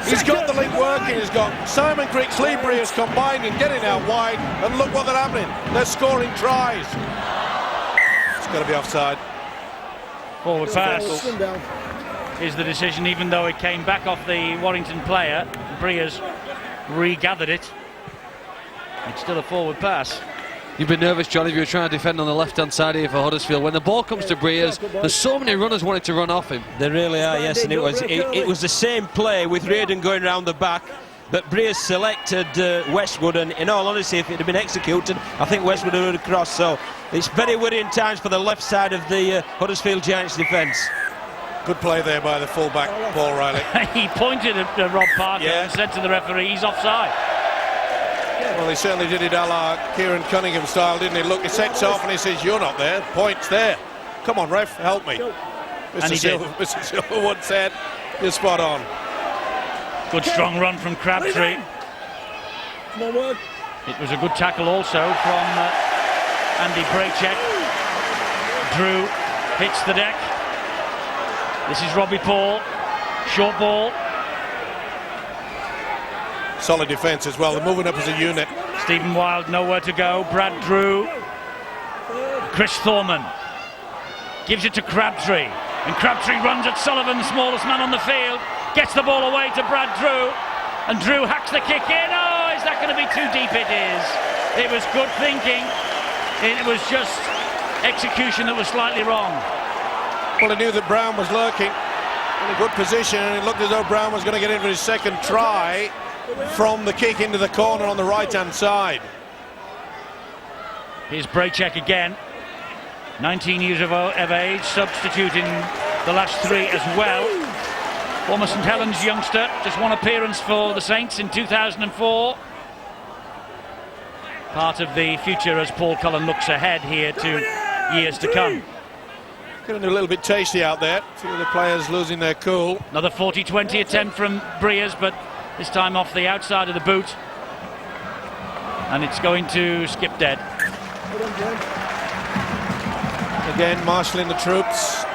He's got the link working, he's got Simon Griggs, Lee Breers combining, getting out wide, and look what they're happening. They're scoring tries. It's got to be offside. Forward pass is the decision, even though it came back off the Warrington player. Breers regathered it. It's still a forward pass. You've been nervous, John, if you were trying to defend on the left-hand side here for Huddersfield. When the ball comes to Breers, there's so many runners wanting to run off him. There really are, yes, and it was the same play with Reardon going round the back, but Breers selected Westwood, and in all honesty, if it had been executed, I think Westwood would have crossed. So it's very worrying times for the left side of the Huddersfield Giants defence. Good play there by the fullback, Paul Riley. He pointed at Rob Parker and said to the referee, he's offside. Well, he certainly did it a la Kieran Cunningham style, didn't he? Look, he sets off and he says, you're not there. Points there. Come on, ref, help me. Mr. Silver once said, you're spot on. Good strong run from Crabtree. Come on, Word. It was a good tackle also from Andy Braycheck. Drew hits the deck. This is Robbie Paul. Short ball. Solid defence as well. They're moving up as a unit. Stephen Wild nowhere to go. Brad Drew. Chris Thorman gives it to Crabtree, and Crabtree runs at Sullivan, the smallest man on the field, gets the ball away to Brad Drew, and Drew hacks the kick in. Oh, is that going to be too deep? It is. It was good thinking. It was just execution that was slightly wrong. Well, he knew that Brown was lurking in a good position, and it looked as though Brown was going to get in for his second try from the kick into the corner on the right-hand side. Here's Braycheck again. 19 years of age, substituting the last 3 as well. Former St Helens youngster, just one appearance for the Saints in 2004. Part of the future as Paul Cullen looks ahead here to years to come. Getting a little bit tasty out there. A few of the players losing their cool. Another 40-20 attempt from Breers, but this time off the outside of the boot. And it's going to skip dead. Again, marshalling the troops.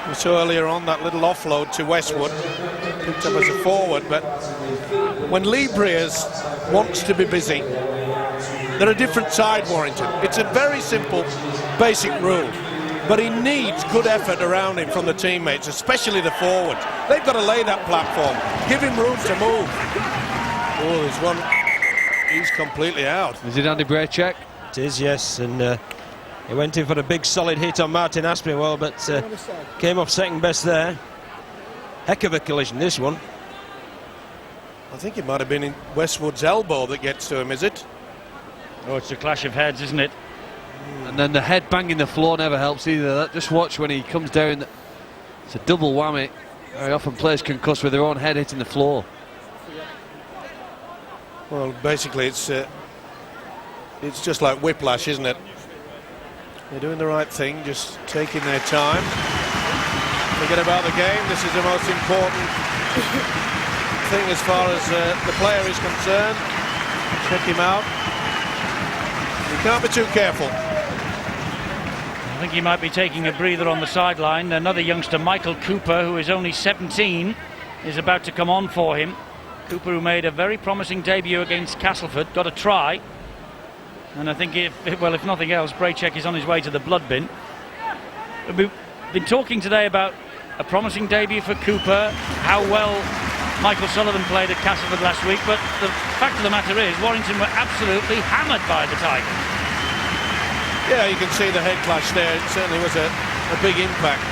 We saw earlier on that little offload to Westwood. Picked up as a forward, but when Lee Breers wants to be busy, they're a different side, Warrington. It's a very simple, basic rule. But he needs good effort around him from the teammates, especially the forwards. They've got to lay that platform, give him room to move. Oh, there's one. He's completely out. Is it Andy Braycheck? It is, yes, and he went in for a big solid hit on Martin Aspinwall, but came off second best there. Heck of a collision, this one. I think it might have been in Westwood's elbow that gets to him, is it? Oh, it's a clash of heads, isn't it? And then the head banging the floor never helps either. Just watch when he comes down. It's a double whammy. Very often players concussed with their own head hitting the floor. Well, basically it's just like whiplash, isn't it? They're doing the right thing, just taking their time. Forget about the game. This is the most important thing as far as the player is concerned. Check him out. You can't be too careful. I think he might be taking a breather on the sideline. Another youngster, Michael Cooper, who is only 17, is about to come on for him. Cooper, who made a very promising debut against Castleford, got a try. And I think, if nothing else, Braycheck is on his way to the blood bin. We've been talking today about a promising debut for Cooper, how well Michael Sullivan played at Castleford last week, but the fact of the matter is Warrington were absolutely hammered by the Tigers. Yeah, you can see the head clash there. It certainly was a big impact.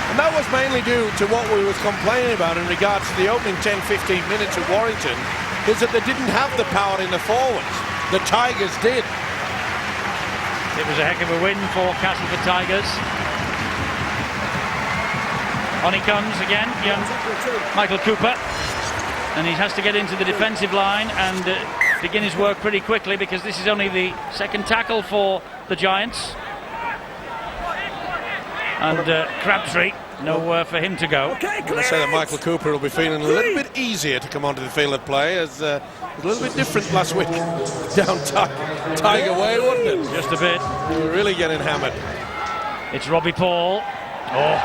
And that was mainly due to what we was complaining about in regards to the opening 10-15 minutes of Warrington, is that they didn't have the power in the forwards. The Tigers did. It was a heck of a win for Castleford Tigers. On he comes again, young Michael Cooper. And he has to get into the defensive line and begin his work pretty quickly, because this is only the second tackle for the Giants. And Crabtree, nowhere for him to go. I say that Michael Cooper will be feeling a little bit easier to come onto the field of play, as it was a little bit different last week down Tiger Way, wasn't it? Just a bit. We were really getting hammered. It's Robbie Paul. Oh,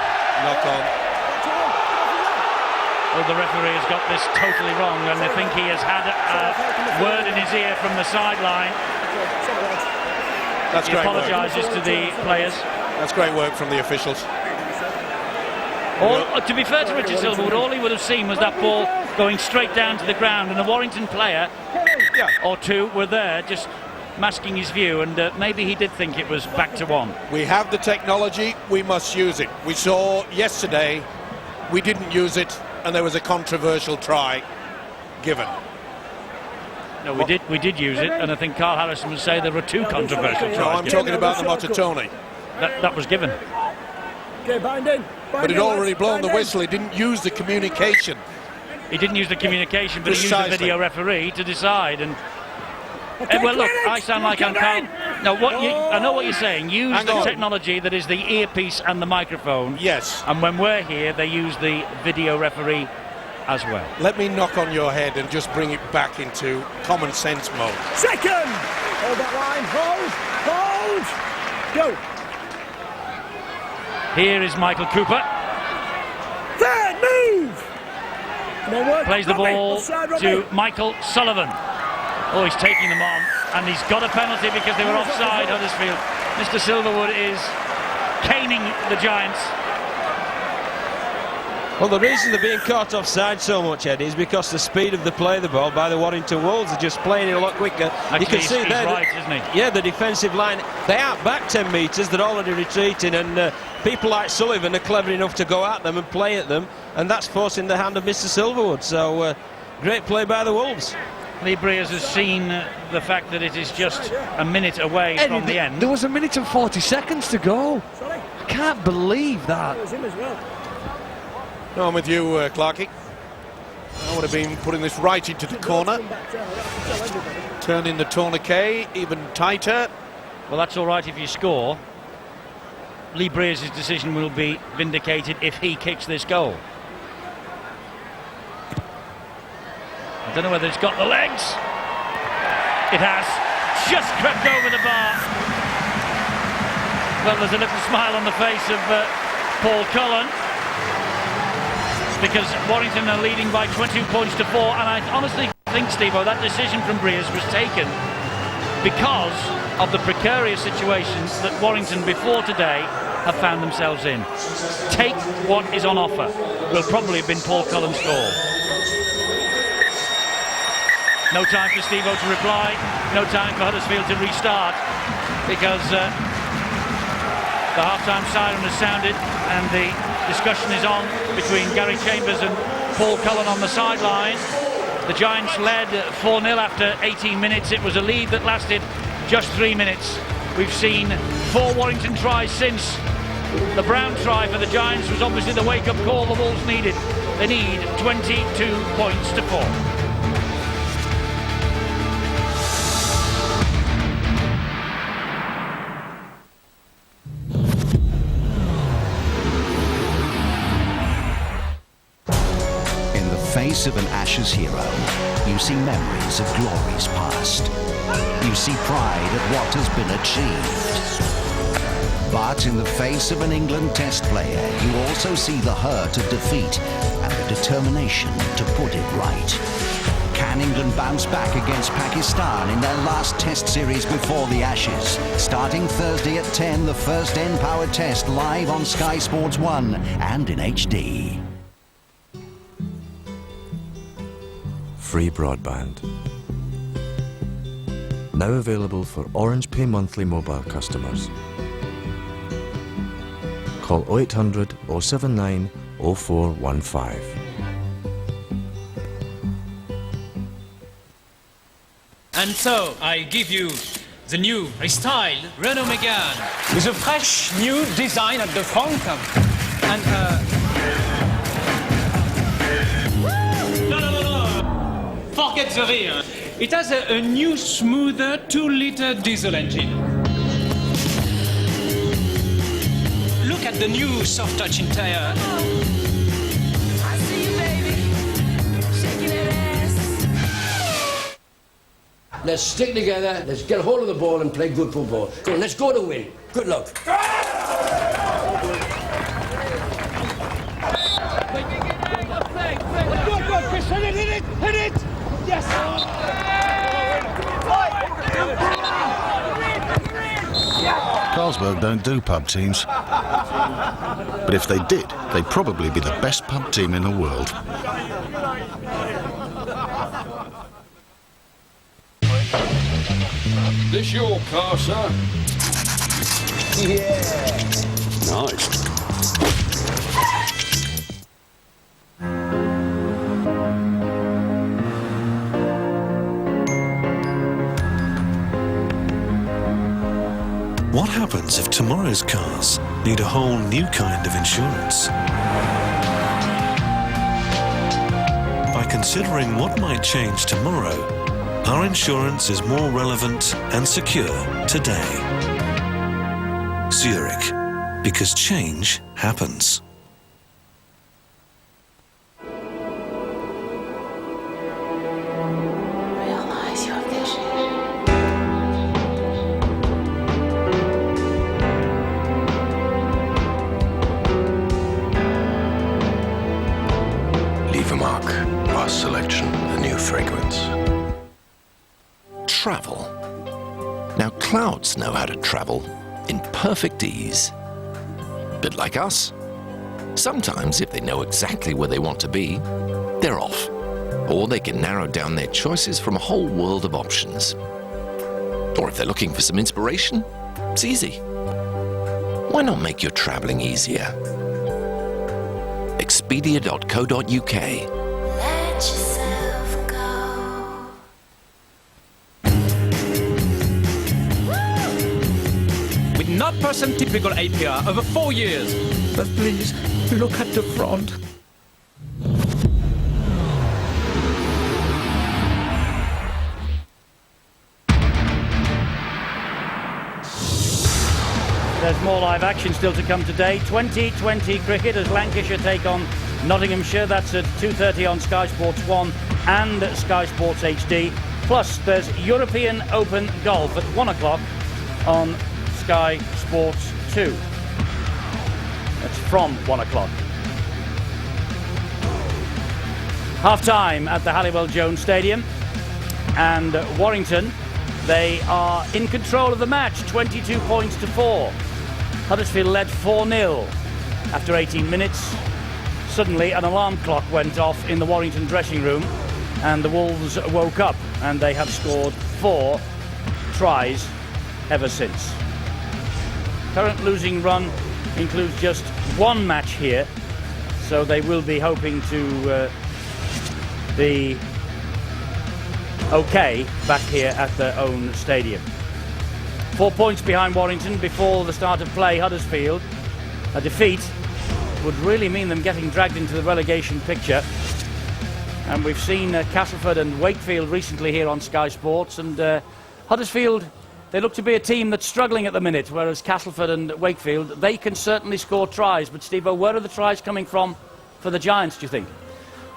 knock on. Oh, the referee has got this totally wrong, and I think he has had a word in his ear from the sideline. That's he great apologises to the players. That's great work from the officials. To be fair to Richard Silverwood, all he would have seen was that ball going straight down to the ground, and a Warrington player or two were there just masking his view, and maybe he did think it was back to one. We have the technology, we must use it. We saw yesterday we didn't use it, and there was a controversial try given. No, we did use it, and I think Carl Harrison would say there were two controversial tries. No, I'm talking about the Motatoni. That was given. But he'd already blown the whistle. He didn't use the communication. He didn't use the communication, but Precisely. he used the video referee to decide. And well, look, I sound like I'm Carl. No, I know what you're saying. Use the technology that is the earpiece and the microphone. Yes. And when we're here, they use the video referee as well. Let me knock on your head and just bring it back into common sense mode. Second! Hold that line. Hold! Go! Here is Michael Cooper. Third move! Plays the ball to Michael Sullivan. Oh, he's taking them on, and he's got a penalty because they were offside, Huddersfield. Mr. Silverwood is caning the Giants. Well, the reason they're being caught offside so much, Eddie, is because the speed of the play of the ball by the Warrington Wolves are just playing it a lot quicker. Actually, you can see he's there, right, isn't he? Yeah, the defensive line, they aren't back 10 metres, they're already retreating, and people like Sullivan are clever enough to go at them and play at them, and that's forcing the hand of Mr. Silverwood. So, great play by the Wolves. Lee Breers has seen the fact that it is just a minute away from the end. There was a minute and 40 seconds to go. I can't believe that. No, I'm with you, Clarkie. I would have been putting this right into the corner. Turning the tourniquet even tighter. Well, that's all right if you score. Lee Breers' decision will be vindicated if he kicks this goal. I don't know whether it's got the legs. It has. Just crept over the bar. Well, there's a little smile on the face of Paul Cullen, because Warrington are leading by 22 points to 4, and I honestly think, Steve-O, that decision from Breers was taken because of the precarious situations that Warrington before today have found themselves in. Take what is on offer. Will probably have been Paul Cullen's call. No time for Steve-O to reply, no time for Huddersfield to restart, because the half-time siren has sounded and the discussion is on between Gary Chambers and Paul Cullen on the sideline. The Giants led 4-0 after 18 minutes. It was a lead that lasted just 3 minutes. We've seen 4 Warrington tries since. The Brown try for the Giants was obviously the wake-up call the Wolves needed. They need 22 points to 4. Face of an Ashes hero, you see memories of glories past. You see pride at what has been achieved. But in the face of an England Test player, you also see the hurt of defeat and the determination to put it right. Can England bounce back against Pakistan in their last Test series before the Ashes? Starting Thursday at 10, the first N-Power Test live on Sky Sports 1 and in HD. Free broadband. Now available for Orange Pay Monthly mobile customers. Call 0800 079 0415. And so, I give you the new restyled Renault Megane with a fresh new design at the front and no. Forget the rear. It has a new smoother 2-liter diesel engine. Look at the new soft touch interior. I see you, baby, shaking that ass. Let's stick together, let's get a hold of the ball and play good football. Go on, let's go to win. Good luck. Go, Chris, hit it! Yes! Carlsberg don't do pub teams. But if they did, they'd probably be the best pub team in the world. This your car, sir? Yeah! Nice. What happens if tomorrow's cars need a whole new kind of insurance? By considering what might change tomorrow, our insurance is more relevant and secure today. Zurich, because change happens. Realize your vision. Leave a mark. Past selection, the new fragrance. Travel. Now, clouds know how to travel in perfect ease. Bit like us. Sometimes, if they know exactly where they want to be, they're off. Or they can narrow down their choices from a whole world of options. Or if they're looking for some inspiration, it's easy. Why not make your traveling easier? Expedia.co.uk. Let yourself go. With 0% typical APR over 4 years. But please, look at the front. There's more live action still to come today. 2020 cricket as Lancashire take on Nottinghamshire. That's at 2:30 on Sky Sports 1 and Sky Sports HD. Plus, there's European Open Golf at 1 o'clock on Sky Sports 2. That's from 1 o'clock. Half-time at the Halliwell-Jones Stadium. And Warrington, they are in control of the match, 22 points to 4. Huddersfield led 4-0 after 18 minutes. Suddenly, an alarm clock went off in the Warrington dressing room, and the Wolves woke up, and they have scored 4 tries ever since. Current losing run includes just 1 match here, so they will be hoping to be okay back here at their own stadium. 4 points behind Warrington before the start of play. Huddersfield, a defeat would really mean them getting dragged into the relegation picture. And we've seen Castleford and Wakefield recently here on Sky Sports, and Huddersfield, they look to be a team that's struggling at the minute, whereas Castleford and Wakefield, they can certainly score tries. But Steve-O, where are the tries coming from for the Giants, do you think?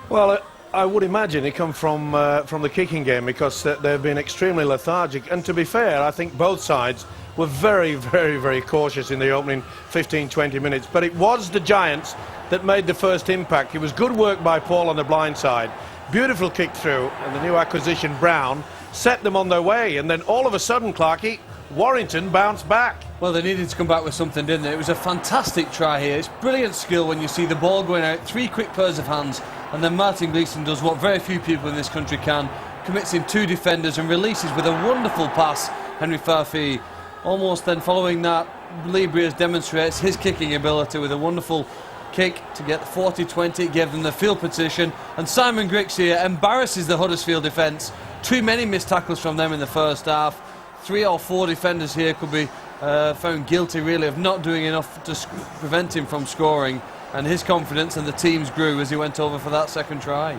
Well, I would imagine it come from the kicking game, because they've been extremely lethargic. And to be fair, I think both sides were very, very, very cautious in the opening 15-20 minutes. But it was the Giants that made the first impact. It was good work by Paul on the blind side. Beautiful kick through, and the new acquisition, Brown, set them on their way. And then all of a sudden, Clarkie, Warrington bounced back. Well, they needed to come back with something, didn't they? It was a fantastic try here. It's brilliant skill when you see the ball going out, 3 quick pairs of hands, and then Martin Gleeson does what very few people in this country can, commits in 2 defenders and releases with a wonderful pass, Henry Farfee. Almost then following that, Lee Briers demonstrates his kicking ability with a wonderful kick to get the 40-20, gave them the field position, and Simon Griggs here embarrasses the Huddersfield defence. Too many missed tackles from them in the first half. 3 or 4 defenders here could be found guilty really of not doing enough to prevent him from scoring, and his confidence and the team's grew as he went over for that second try.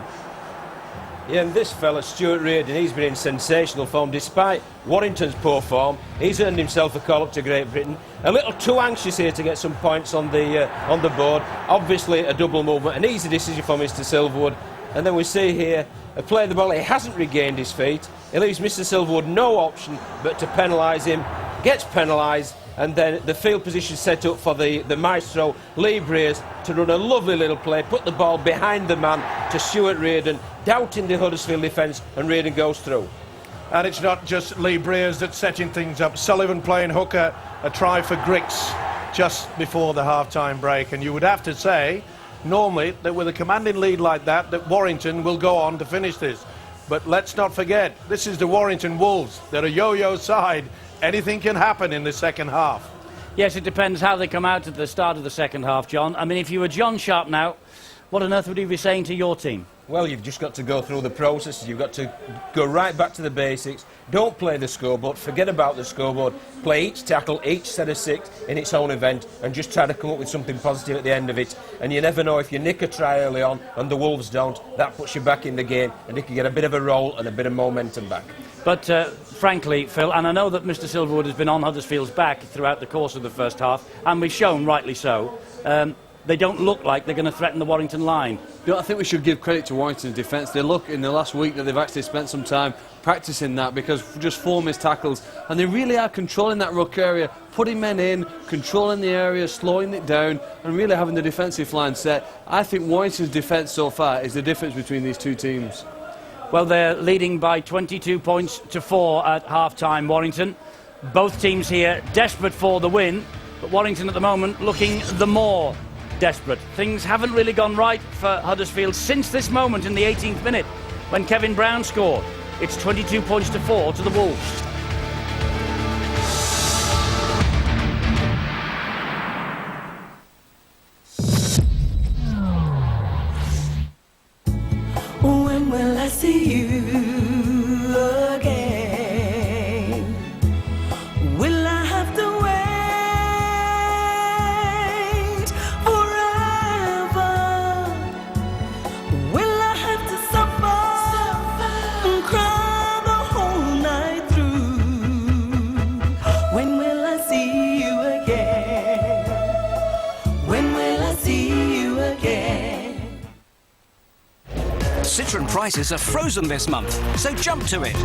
Yeah, and this fella, Stuart Reardon, he's been in sensational form despite Warrington's poor form. He's earned himself a call up to Great Britain. A little too anxious here to get some points on the board. Obviously a double movement, an easy decision for Mr Silverwood. And then we see here a play of the ball. He hasn't regained his feet. It leaves Mr Silverwood no option but to penalise him. Gets penalised, and then the field position set up for the maestro, Lee Briers, to run a lovely little play, put the ball behind the man to Stuart Reardon, doubting the Huddersfield defence, and Reardon goes through. And it's not just Lee Briers that's setting things up. Sullivan playing hooker, a try for Griggs just before the half-time break. And you would have to say, normally, that with a commanding lead like that, that Warrington will go on to finish this. But let's not forget, this is the Warrington Wolves. They're a yo-yo side. Anything can happen in the second half. Yes, it depends how they come out at the start of the second half, John. I mean, if you were John Sharp now, what on earth would you be saying to your team? Well, you've just got to go through the processes. You've got to go right back to the basics. Don't play the scoreboard. Forget about the scoreboard. Play each tackle, each set of 6 in its own event, and just try to come up with something positive at the end of it. And you never know, if you nick a try early on and the Wolves don't, that puts you back in the game, and you can get a bit of a roll and a bit of momentum back. But frankly, Phil, and I know that Mr Silverwood has been on Huddersfield's back throughout the course of the first half, and we've shown, rightly so, they don't look like they're going to threaten the Warrington line. You know, I think we should give credit to Warrington's defence. They look in the last week that they've actually spent some time practising that, because just 4 missed tackles, and they really are controlling that ruck area, putting men in, controlling the area, slowing it down, and really having the defensive line set. I think Warrington's defence so far is the difference between these two teams. Well, they're leading by 22 points to 4 at half-time, Warrington. Both teams here desperate for the win, but Warrington at the moment looking the more desperate. Things haven't really gone right for Huddersfield since this moment in the 18th minute when Kevin Brown scored. It's 22 points to 4 to the Wolves. When will I see you again? Will I have to wait forever? Will I have to suffer and cry the whole night through? When will I see you again? When will I see you again? Citroën prices are frozen this month, so jump to it.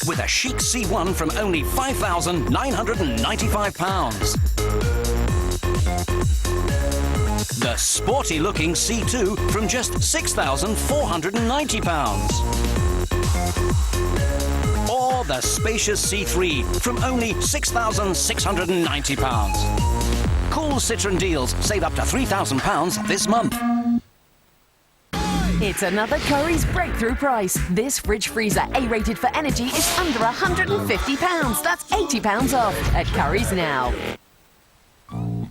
With a chic C1 from only £5,995. The sporty-looking C2 from just £6,490. Or the spacious C3 from only £6,690. Call Citroën deals, save up to £3,000 this month. It's another Curry's breakthrough price. This fridge freezer A-rated for energy is under £150. That's £80 off at Curry's now.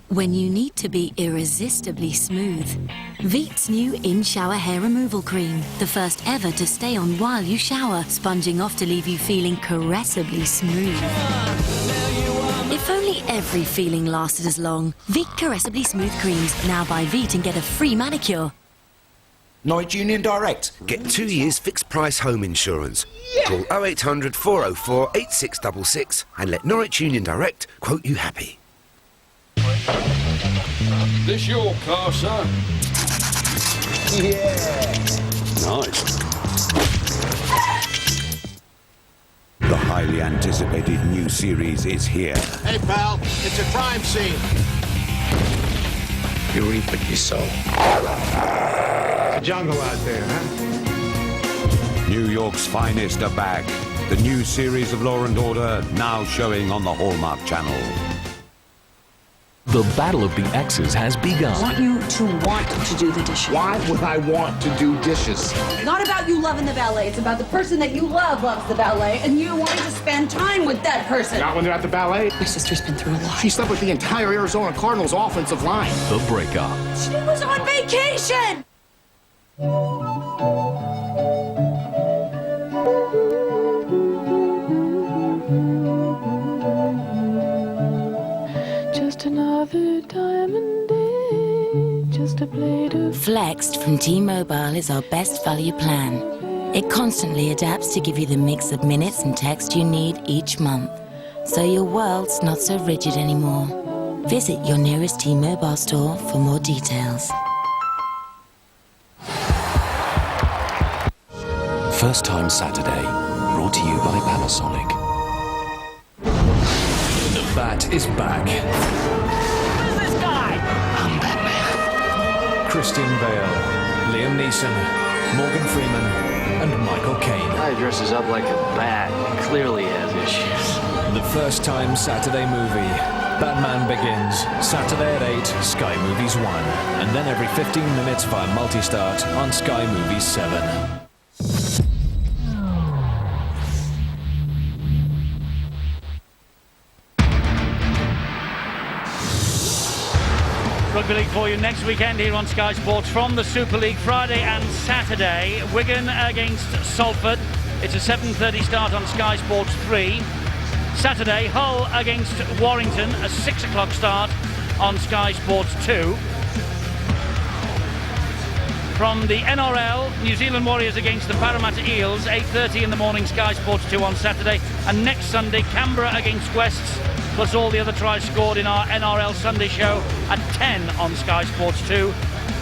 When you need to be irresistibly smooth, Veet's new in-shower hair removal cream. The first ever to stay on while you shower, sponging off to leave you feeling caressibly smooth. If only every feeling lasted as long. Veet Caressibly Smooth Creams. Now buy Veet and get a free manicure. Norwich Union Direct. Get 2 years fixed price home insurance. Call 0800 404 8666 and let Norwich Union Direct quote you happy. This your car, sir? Yeah. Nice. The highly anticipated new series is here. Hey, pal, it's a crime scene. You reap what you sow. Jungle out there, huh? New York's finest are back. The new series of Law & Order now showing on the Hallmark Channel. The battle of the X's has begun. I want you to want to do the dishes. Why would I want to do dishes? Not about you loving the ballet. It's about the person that you love loves the ballet, and you wanting to spend time with that person. Not when they're at the ballet. My sister's been through a lot. She slept with the entire Arizona Cardinals offensive line. The breakup. She was on vacation! Just another diamond day, just a blade of... Flexed from T-Mobile is our best value plan. It constantly adapts to give you the mix of minutes and text you need each month, so your world's not so rigid anymore. Visit your nearest T-Mobile store for more details. First Time Saturday, brought to you by Panasonic. The Bat is back. Who's this guy? I'm Batman. Christian Bale, Liam Neeson, Morgan Freeman, and Michael Caine. Guy dresses up like a bat. Clearly has issues. The First Time Saturday movie. Batman Begins. Saturday at 8, Sky Movies 1. And then every 15 minutes via Multistart on Sky Movies 7. Rugby League for you next weekend here on Sky Sports from the Super League, Friday and Saturday. Wigan against Salford. It's a 7:30 start on Sky Sports 3. Saturday, Hull against Warrington, a 6 o'clock start on Sky Sports 2. From the NRL, New Zealand Warriors against the Parramatta Eels, 8:30 in the morning, Sky Sports 2 on Saturday. And next Sunday, Canberra against Wests, plus all the other tries scored in our NRL Sunday show at 10 on Sky Sports 2.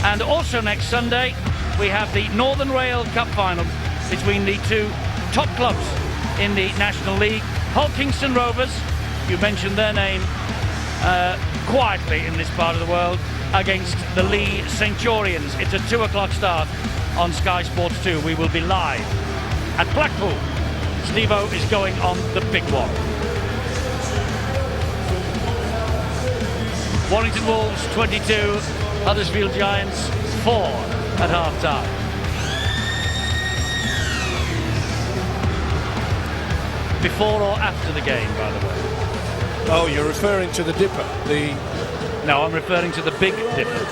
And also next Sunday, we have the Northern Rail Cup final between the two top clubs in the National League. Hull Kingston Rovers, you mentioned their name quietly in this part of the world, against the Lee Centurions. It's a 2 o'clock start on Sky Sports 2. We will be live at Blackpool. Steve-O is going on the big one. Warrington Wolves 22, Huddersfield Giants 4 at half-time. Before or after the game, by the way? Oh, you're referring to the Dipper? No, I'm referring to the Big Dipper.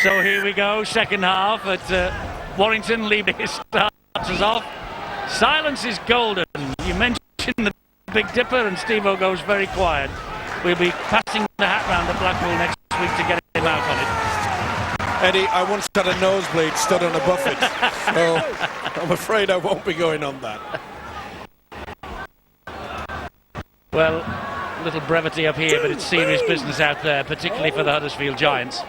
So here we go, second half at Warrington. Leaving starts us off. Silence is golden. You mentioned the Big Dipper and Steve-O goes very quiet. We'll be passing the hat round at Blackpool next week to get him out on it. Eddie, I once had a nosebleed stood on a buffet, so I'm afraid I won't be going on that. Well, a little brevity up here, but it's serious business out there, particularly for the Huddersfield Giants.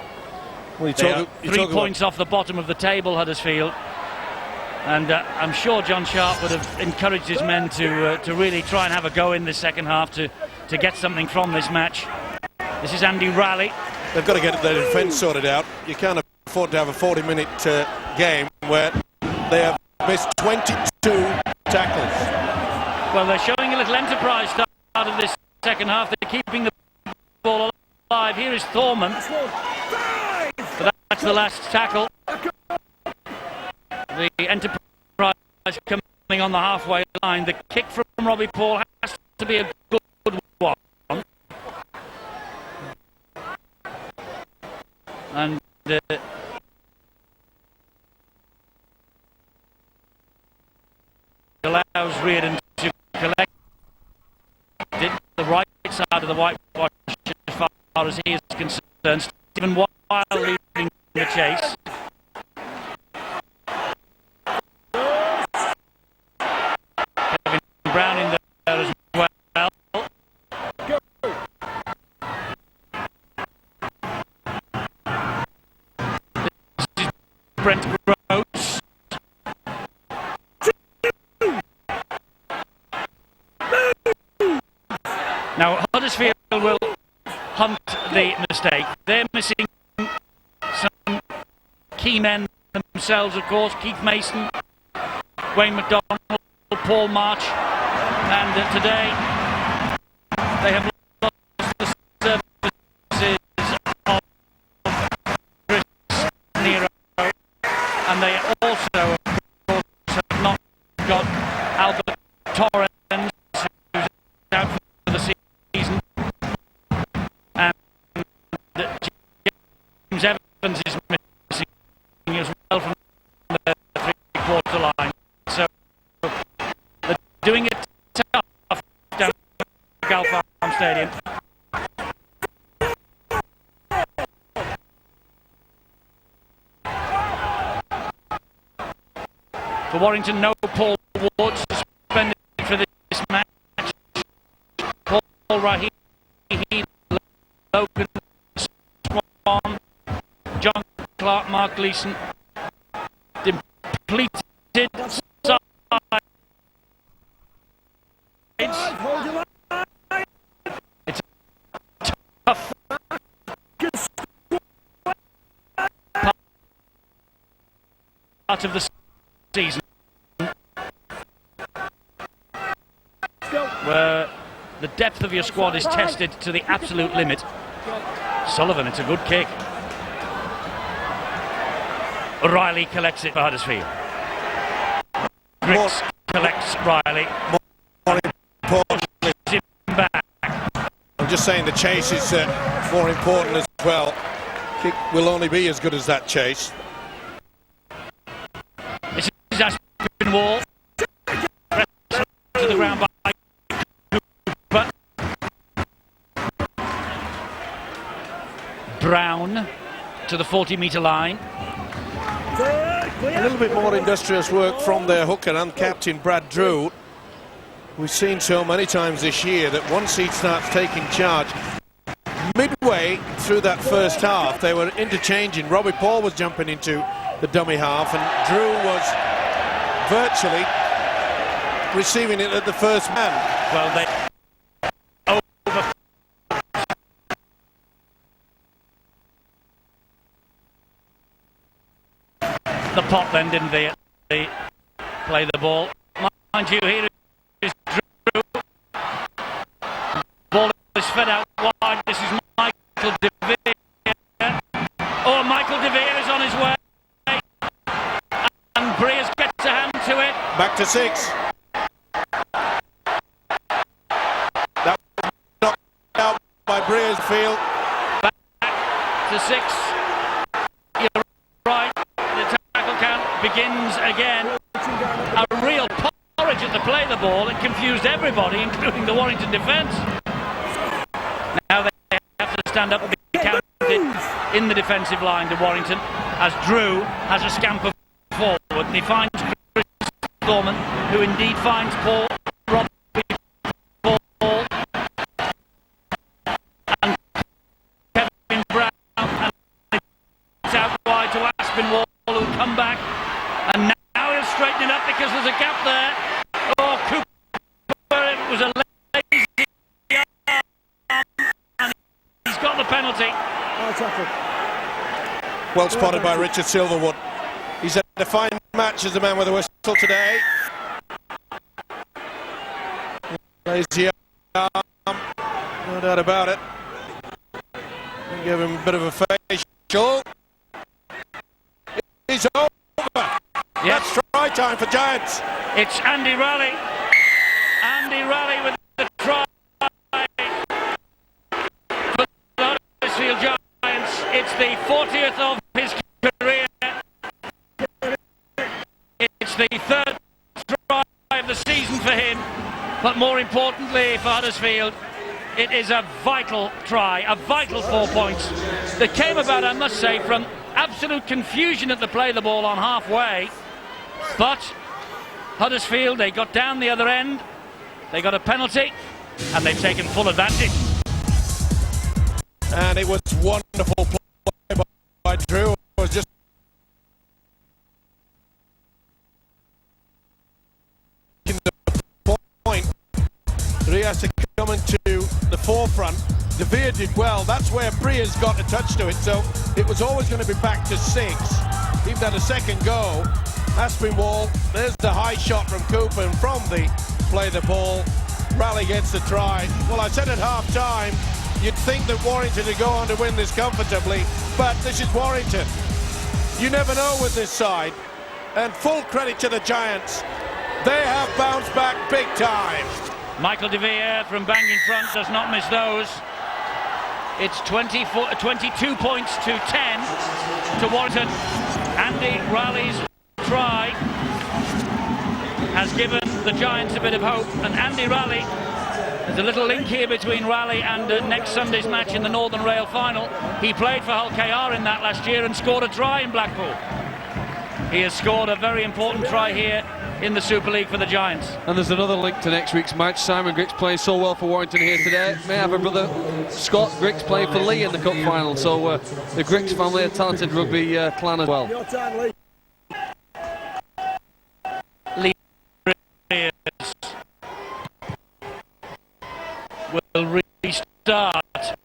Well, They are 3 points off the bottom of the table, Huddersfield. And I'm sure John Sharp would have encouraged his men to really try and have a go in this second half to get something from this match. This is Andy Raleigh. They've got to get their defence sorted out. You can't afford to have a 40-minute game where they have missed 22 tackles. Well, they're showing a little enterprise start of this second half. They're keeping the ball alive. Here is Thorman. But that's the last tackle. The enterprise coming on the halfway line. The kick from Robbie Paul has to be a good one. And allows Reardon to collect it the right side of the whitewash as far as he is concerned. Stephen Wild leading the chase. Kevin Brown in there as well. This is Brent Gross. Now Huddersfield will hunt the mistake. They're missing some key men themselves, of course, Keith Mason, Wayne McDonald, Paul March, and today they have lost the services of Chris Nero, and they also, of course, have not got Albert Torrens, who's out for the season, and James Evans is missing as well from the three-quarter line. So they're doing it tough down at Gal Farm Stadium. For Warrington, no Paul Ward suspended for this match. Paul Rahimi, Logan Swan, John Clark, Mark Gleeson, depleted sides. It's tough part of the season where the depth of your squad is tested to the absolute limit. Sullivan, it's a good kick. Riley collects it for Huddersfield. Griggs collects Riley. More importantly, back. I'm just saying the chase is more important as well. Kick will only be as good as that chase. This is Aspinwall. To the ground by Cooper. Brown to the 40-metre line. A little bit more industrious work from their hooker and captain Brad Drew. We've seen so many times this year that once he starts taking charge, midway through that first half they were interchanging. Robbie Paul was jumping into the dummy half and Drew was virtually receiving it at the first man. Well, they over. The pot then, didn't they play the ball? Mind you, here is Drew. Ball is fed out wide. This is Michael De Vere. Oh, Michael De Vere is on his way. And Breers gets a hand to it. Back to 6. That was knocked out by Breers field. Back to 6. You're right. The tackle count begins again. A real porridge at the play the ball. It confused everybody, including the Warrington defence. Now they have to stand up and be counted in the defensive line to Warrington, as Drew has a scamper forward and he finds Chris Thorman, who indeed finds Paul Robbie Paul and Kevin Brown, and it's out wide to Aspinwall, who'll come back, and now he'll straighten it up because there's a gap there. Oh, Cooper, it was a lazy arm, and he's got the penalty. Well spotted by Richard Silverwood. He's had a fine match as the man with the whistle today. Lazy arm, no doubt about it. Give him a bit of a facial. He's over. Yes. That's try time for Giants. It's Andy Raleigh. Andy Raleigh with the try for the Huddersfield Giants. It's the 40th of his career. It's the 3rd try of the season for him. But more importantly for Huddersfield, it is a vital try, a vital 4 points that came about, I must say, from absolute confusion at the play the ball on halfway. But Huddersfield, they got down the other end, they got a penalty, and they've taken full advantage. And it was wonderful play by Drew. It was just the point. He has to come into the forefront. De Vere did well. That's where Breers got a touch to it. So it was always going to be back to 6. even had a second go. Aspinwall, there's the high shot from Cooper, and from the play the ball, Raleigh gets the try. Well, I said at half-time, you'd think that Warrington would go on to win this comfortably, but this is Warrington. You never know with this side, and full credit to the Giants. They have bounced back big time. Michael De Vere from bang in front does not miss those. It's 22 points to 10 to Warrington. Andy Raleigh's try has given the Giants a bit of hope, and Andy Raleigh, there's a little link here between Raleigh and next Sunday's match in the Northern Rail final. He played for Hull KR in that last year and scored a try in Blackpool. He has scored a very important try here in the Super League for the Giants. And there's another link to next week's match. Simon Griggs playing so well for Warrington here today. May have a brother, Scott Griggs, playing for Lee in the cup final. So the Griggs family, a talented rugby clan as well. Your time, Lee. Lee will restart.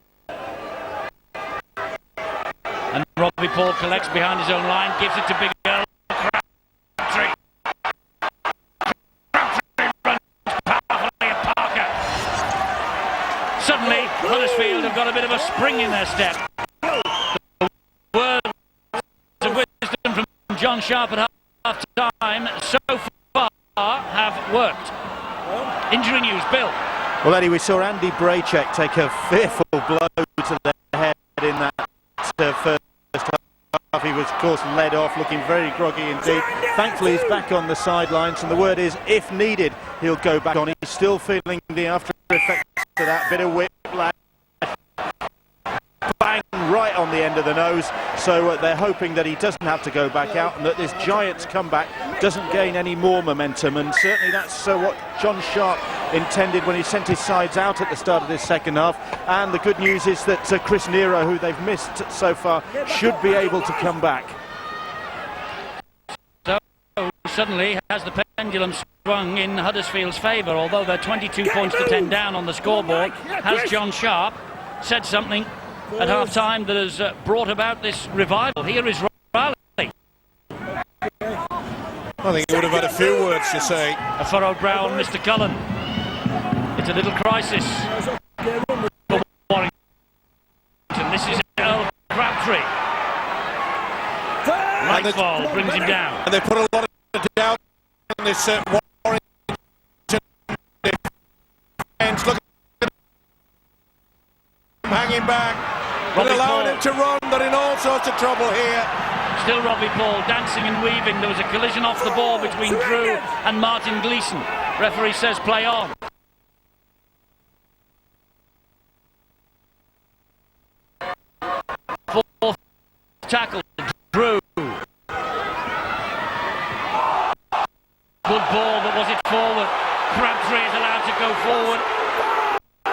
And Robbie Paul collects behind his own line, gives it to Big Earl. Crabtree. Crabtree runs powerfully at Parker. Suddenly, Huddersfield have got a bit of a spring in their step. The words of wisdom from John Sharp at half-time so far have worked. Injury news, Bill. Well, Eddie, we saw Andy Braychek take a fearful blow to the head in that first half. He was, of course, led off, looking very groggy indeed. Thankfully, he's back on the sidelines, and the word is, if needed, he'll go back on. He's still feeling the after effects of that bit of whiplash. Bang right on the end of the nose, so they're hoping that he doesn't have to go back out and that this Giants comeback doesn't gain any more momentum, and certainly that's what John Sharp intended when he sent his sides out at the start of this second half. And the good news is that Chris Nero, who they've missed so far, should be able to come back. So suddenly has the pendulum swung in Huddersfield's favour, although they're 22 points to 10 down on the scoreboard. Has John Sharp said something at half-time that has brought about this revival? Here is Raleigh. I think he would have had a few words to say. A furrowed brow on Mr. Cullen. It's a little crisis for Warrington. This is Earl Crabtree. Nightfall brings him down. And they put a lot of doubt in this Warrington defence. Look at him hanging back. But allowing him to run. They're in all sorts of trouble here. Still Robbie Paul dancing and weaving. There was a collision off the ball between Drew and Martin Gleeson. Referee says play on. Fourth tackle, Drew. Good ball, but was it forward? Crabtree is allowed to go forward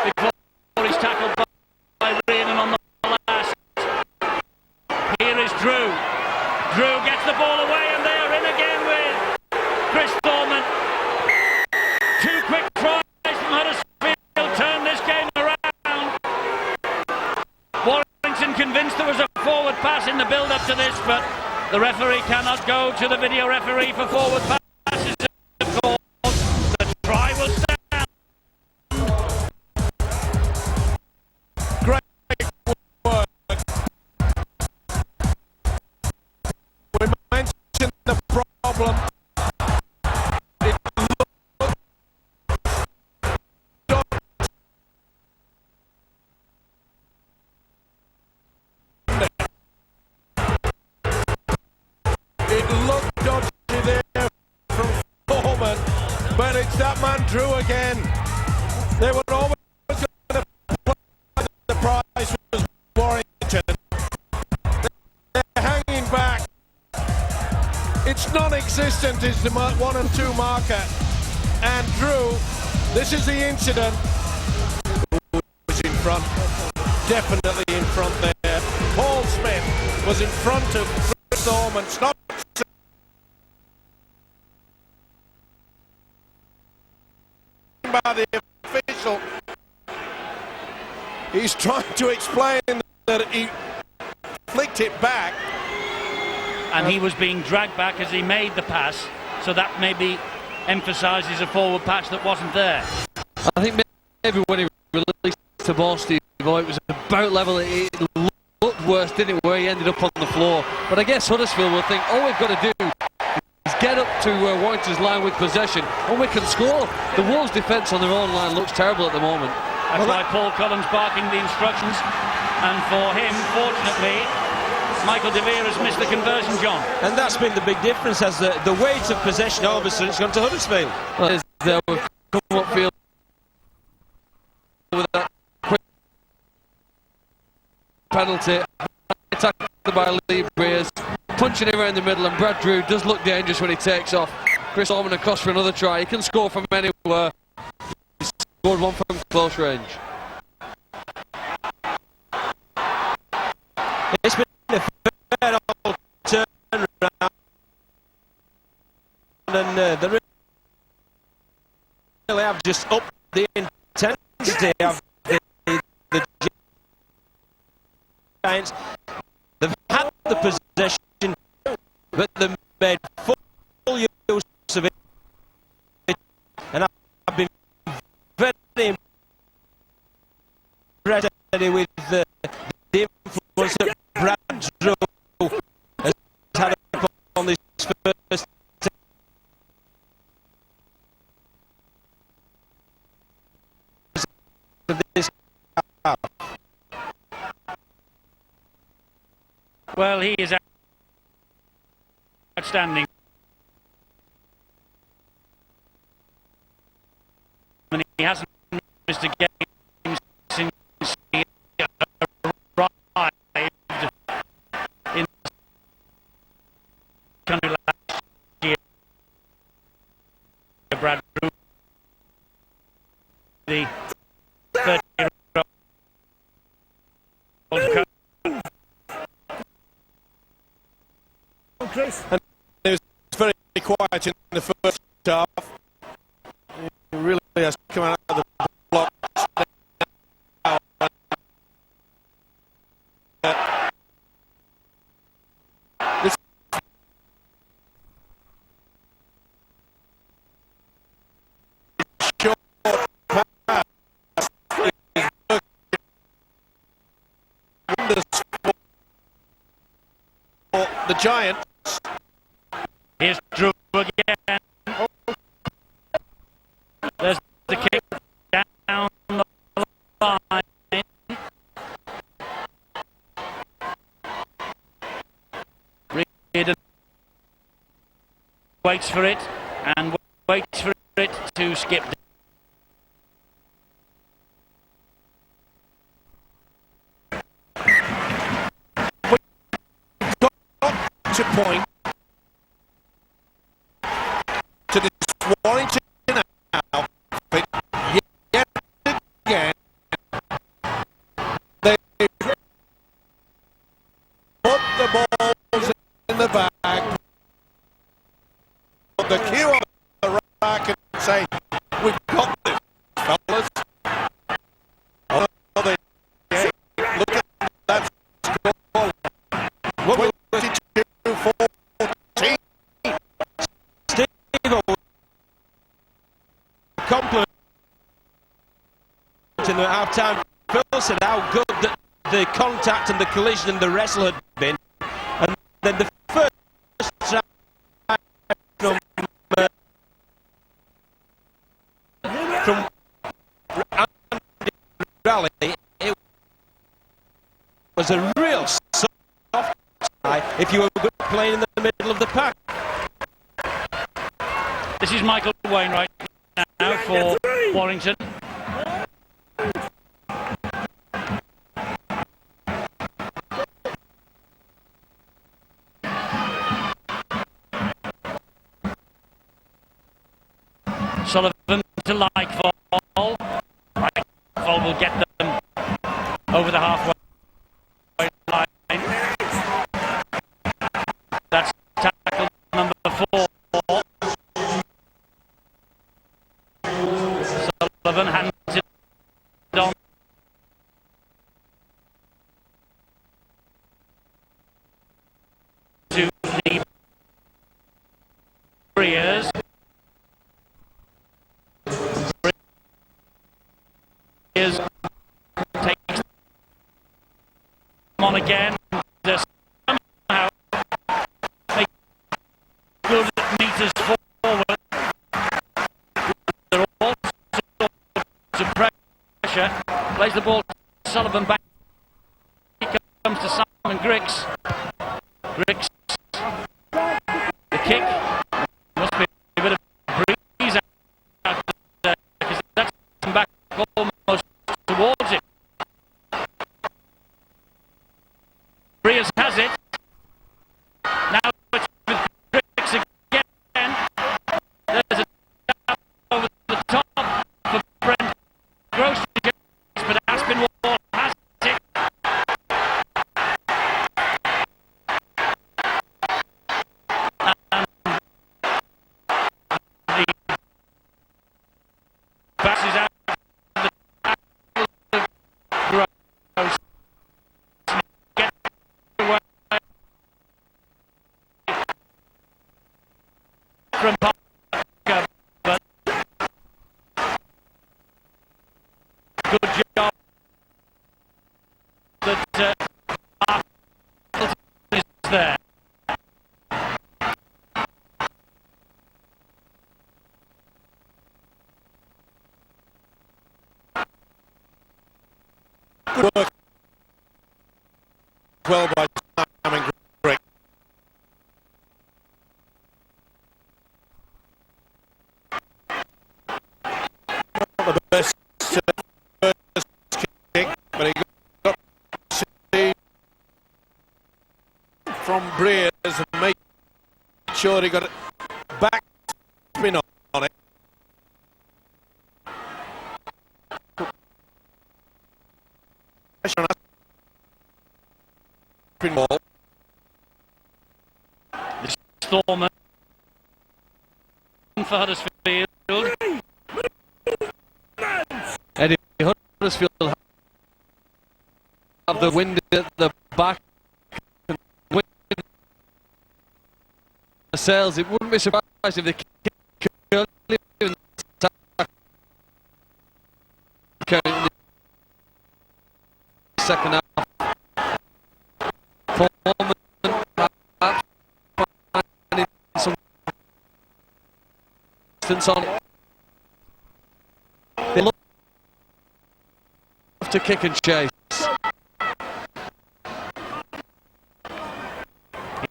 before he's tackled by Rhiannon on the last. Here is Drew. Drew gets the ball away, and they're in again with Chris Thorman. Two quick tries from Huddersfield turn this game around. Warrington convinced there was a forward pass in the build-up to this, but the referee cannot go to the video referee for forward passes. Of course, the try will stand. Great work. We mentioned the problem. It looked dodgy there from Foreman, but it's that man Drew again. They were always going to play the prize was Warrington. They're hanging back. It's non-existent is the 1 and 2 marker. And Drew, this is the incident. Was in front, definitely in front there. Paul Smith was in front of Chris Thorman. Stop. By the official. He's trying to explain that he flicked it back and he was being dragged back as he made the pass, so that maybe emphasises a forward patch that wasn't there. I think maybe when he released the ball, Steve, it was about level. It looked worse, didn't it, where he ended up on the floor. But I guess Huddersfield will think, all we've got to do is get up to Warrington's line with possession, and we can score. The Wolves' defence on their own line looks terrible at the moment. That's why Paul Collins barking the instructions, and for him, fortunately, Michael De Vere has missed the conversion, John. And that's been the big difference, as the weight of possession all of a sudden it's gone to Huddersfield. Well, we've come upfield with that quick penalty, tackled by Lee Breers, punching him around the middle, and Brad Drew does look dangerous when he takes off. Chris Orman across for another try. He can score from anywhere. He scored one from close range. It's been a fair old turnaround, and they really have just upped the intensity of the Giants. They've had the possession, but they've made full use of it, and I've been very impressed with the influence that Brad Drew has had on this first of this half. Well, he is outstanding. And he hasn't missed a game since he arrived in the country last year. Brad Drew, the 30-year-old coach. And it was very quiet in the first half. He really has come out of the block. This short pass is wonders for the Giants. Here's Drew again. There's the kick down the line. Reardon waits for it and waits for it to skip. We've got to point to this Warrington outfit yet again. They put the balls in the bag, put the cue on the rack and say, we've got this, fellas. Oh, they look at that score. 22-14. Compliment in the half-time. Phil said how good the contact and the collision and the wrestle had been, and then the first try from Andy Raleigh, it was a real soft try if you were playing in the middle of the pack. This is Michael Wainwright now for Warrington. Sullivan to Lightfall. Lightfall will get them over the halfway line. That's tackle number 4. Sullivan hands it on to again. Somehow make good meters forward. They're all to pressure. Plays the ball to Sullivan back. He comes to Simon Griggs. Griggs. The kick. Must be a bit of breeze out there because that's back almost towards it. Briers has it. Now it's with Griggs again. There's a tap over the top for Brent Gross, but Aspinwall has it. And the pass is out. Gross. Get away from Parker, but good job that is there. Good work. Well by Simon Griggs. Not the best first kick, but he got to see from Briers and made sure he got it back spin on it. Pressure on Aspinwall. This is Thorman for Huddersfield. Eddie, Huddersfield have the wind at the back. Wind the sails. It wouldn't be surprised if they kick early in the second half. Foreman finding some distance on it. They love to kick and chase.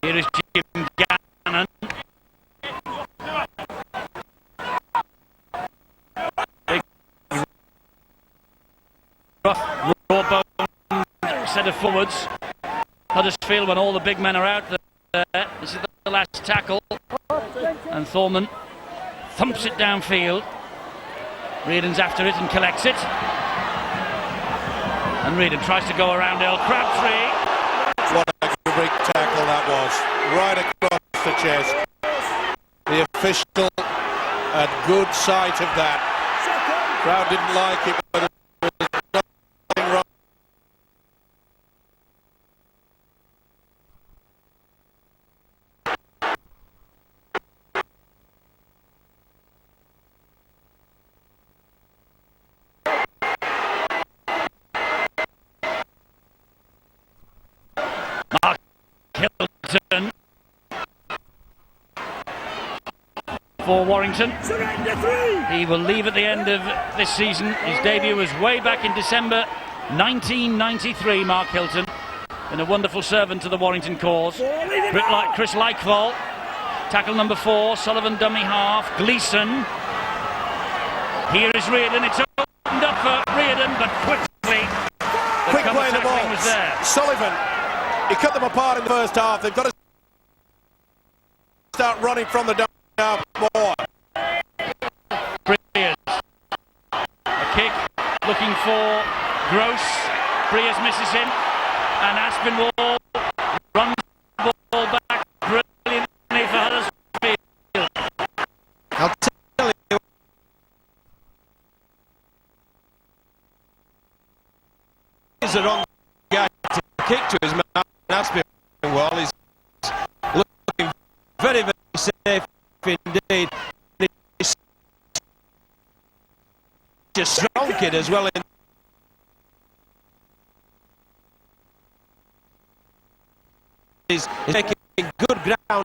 Here is Jim Gannon. Big rough, raw bone set of forwards. Huddersfield, when all the big men are out there. This is the last tackle. And Thorman thumps it downfield. Reardon's after it and collects it. And Reardon tries to go around Earl Crabtree. What a big tackle that was. Right across the chest. The official had good sight of that. Crowd didn't like it, but there was nothing wrong. Mark Hilton for Warrington. He will leave at the end of this season. His debut was way back in December 1993, Mark Hilton. Been a wonderful servant to the Warrington cause. Chris Likefall, tackle number 4, Sullivan dummy half, Gleeson. Here is Reardon, it's opened up for Reardon, but quickly Quick play the ball. was there. Sullivan, he cut them apart in the first half. They've got to start running from the dummy half more. Briers. A kick, looking for Gross. Briers misses him, and Aspinwall runs the ball back brilliantly for Huddersfield. I'll tell you, he's the wrong guy to kick to his man. Aspinwall is looking very, very safe indeed. He's a strong kid as well. is making good ground.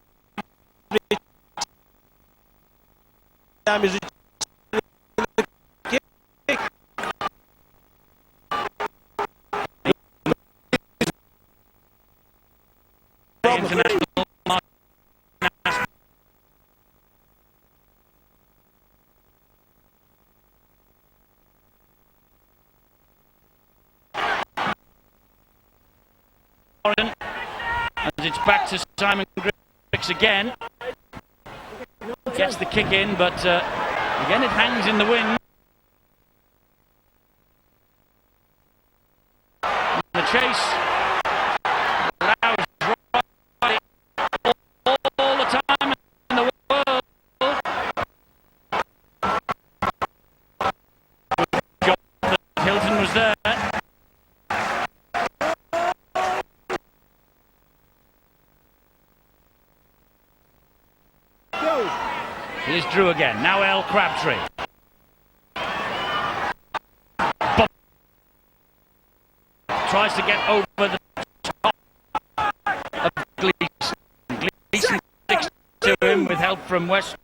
Time is as it's back to Simon Griggs again. Gets the kick in, but again it hangs in the wind. The chase allows right all the time in the world. Hilton was there. Here's Drew again. Now L. Crabtree. Tries to get over the top of Gleeson. Gleeson sticks to him with help from West.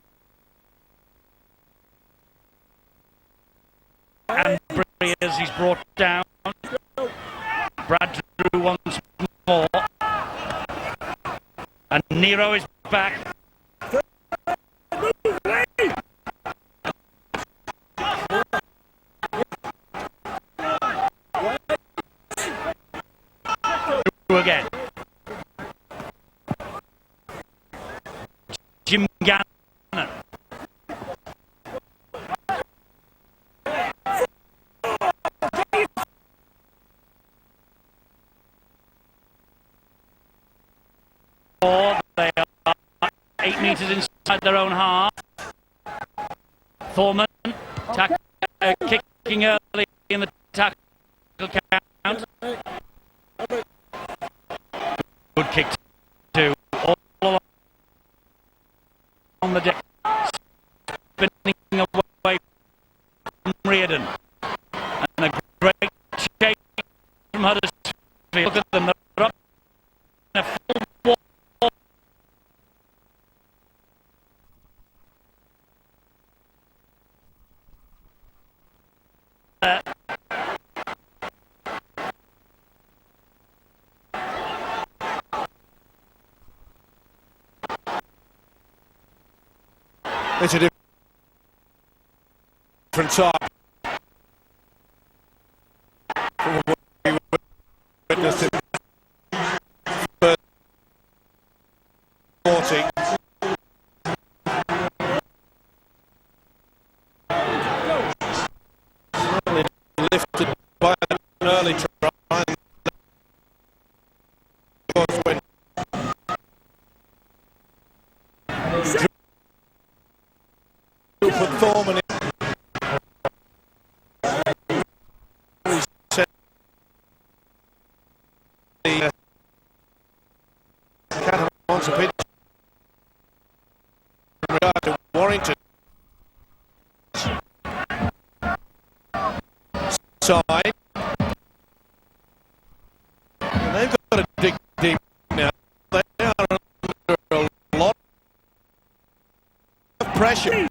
And Breers, he's brought down. Brad Drew once more. And Nero is back. Again. Jim Gannon. They are 8 metres inside their own half. Thorman kicking early in the tackle count. Good kick too, all along on the deck, spinning away from Reardon, and a great shake from Huddersfield. Look at them, they're up in a full wall. It's a different type from what we witnessed in the first 40. Lifted by an early try. When put Thorman in. The Catamounts a pitch in regard to Warrington side. And they've got to dig deep now. They are under a lot of pressure.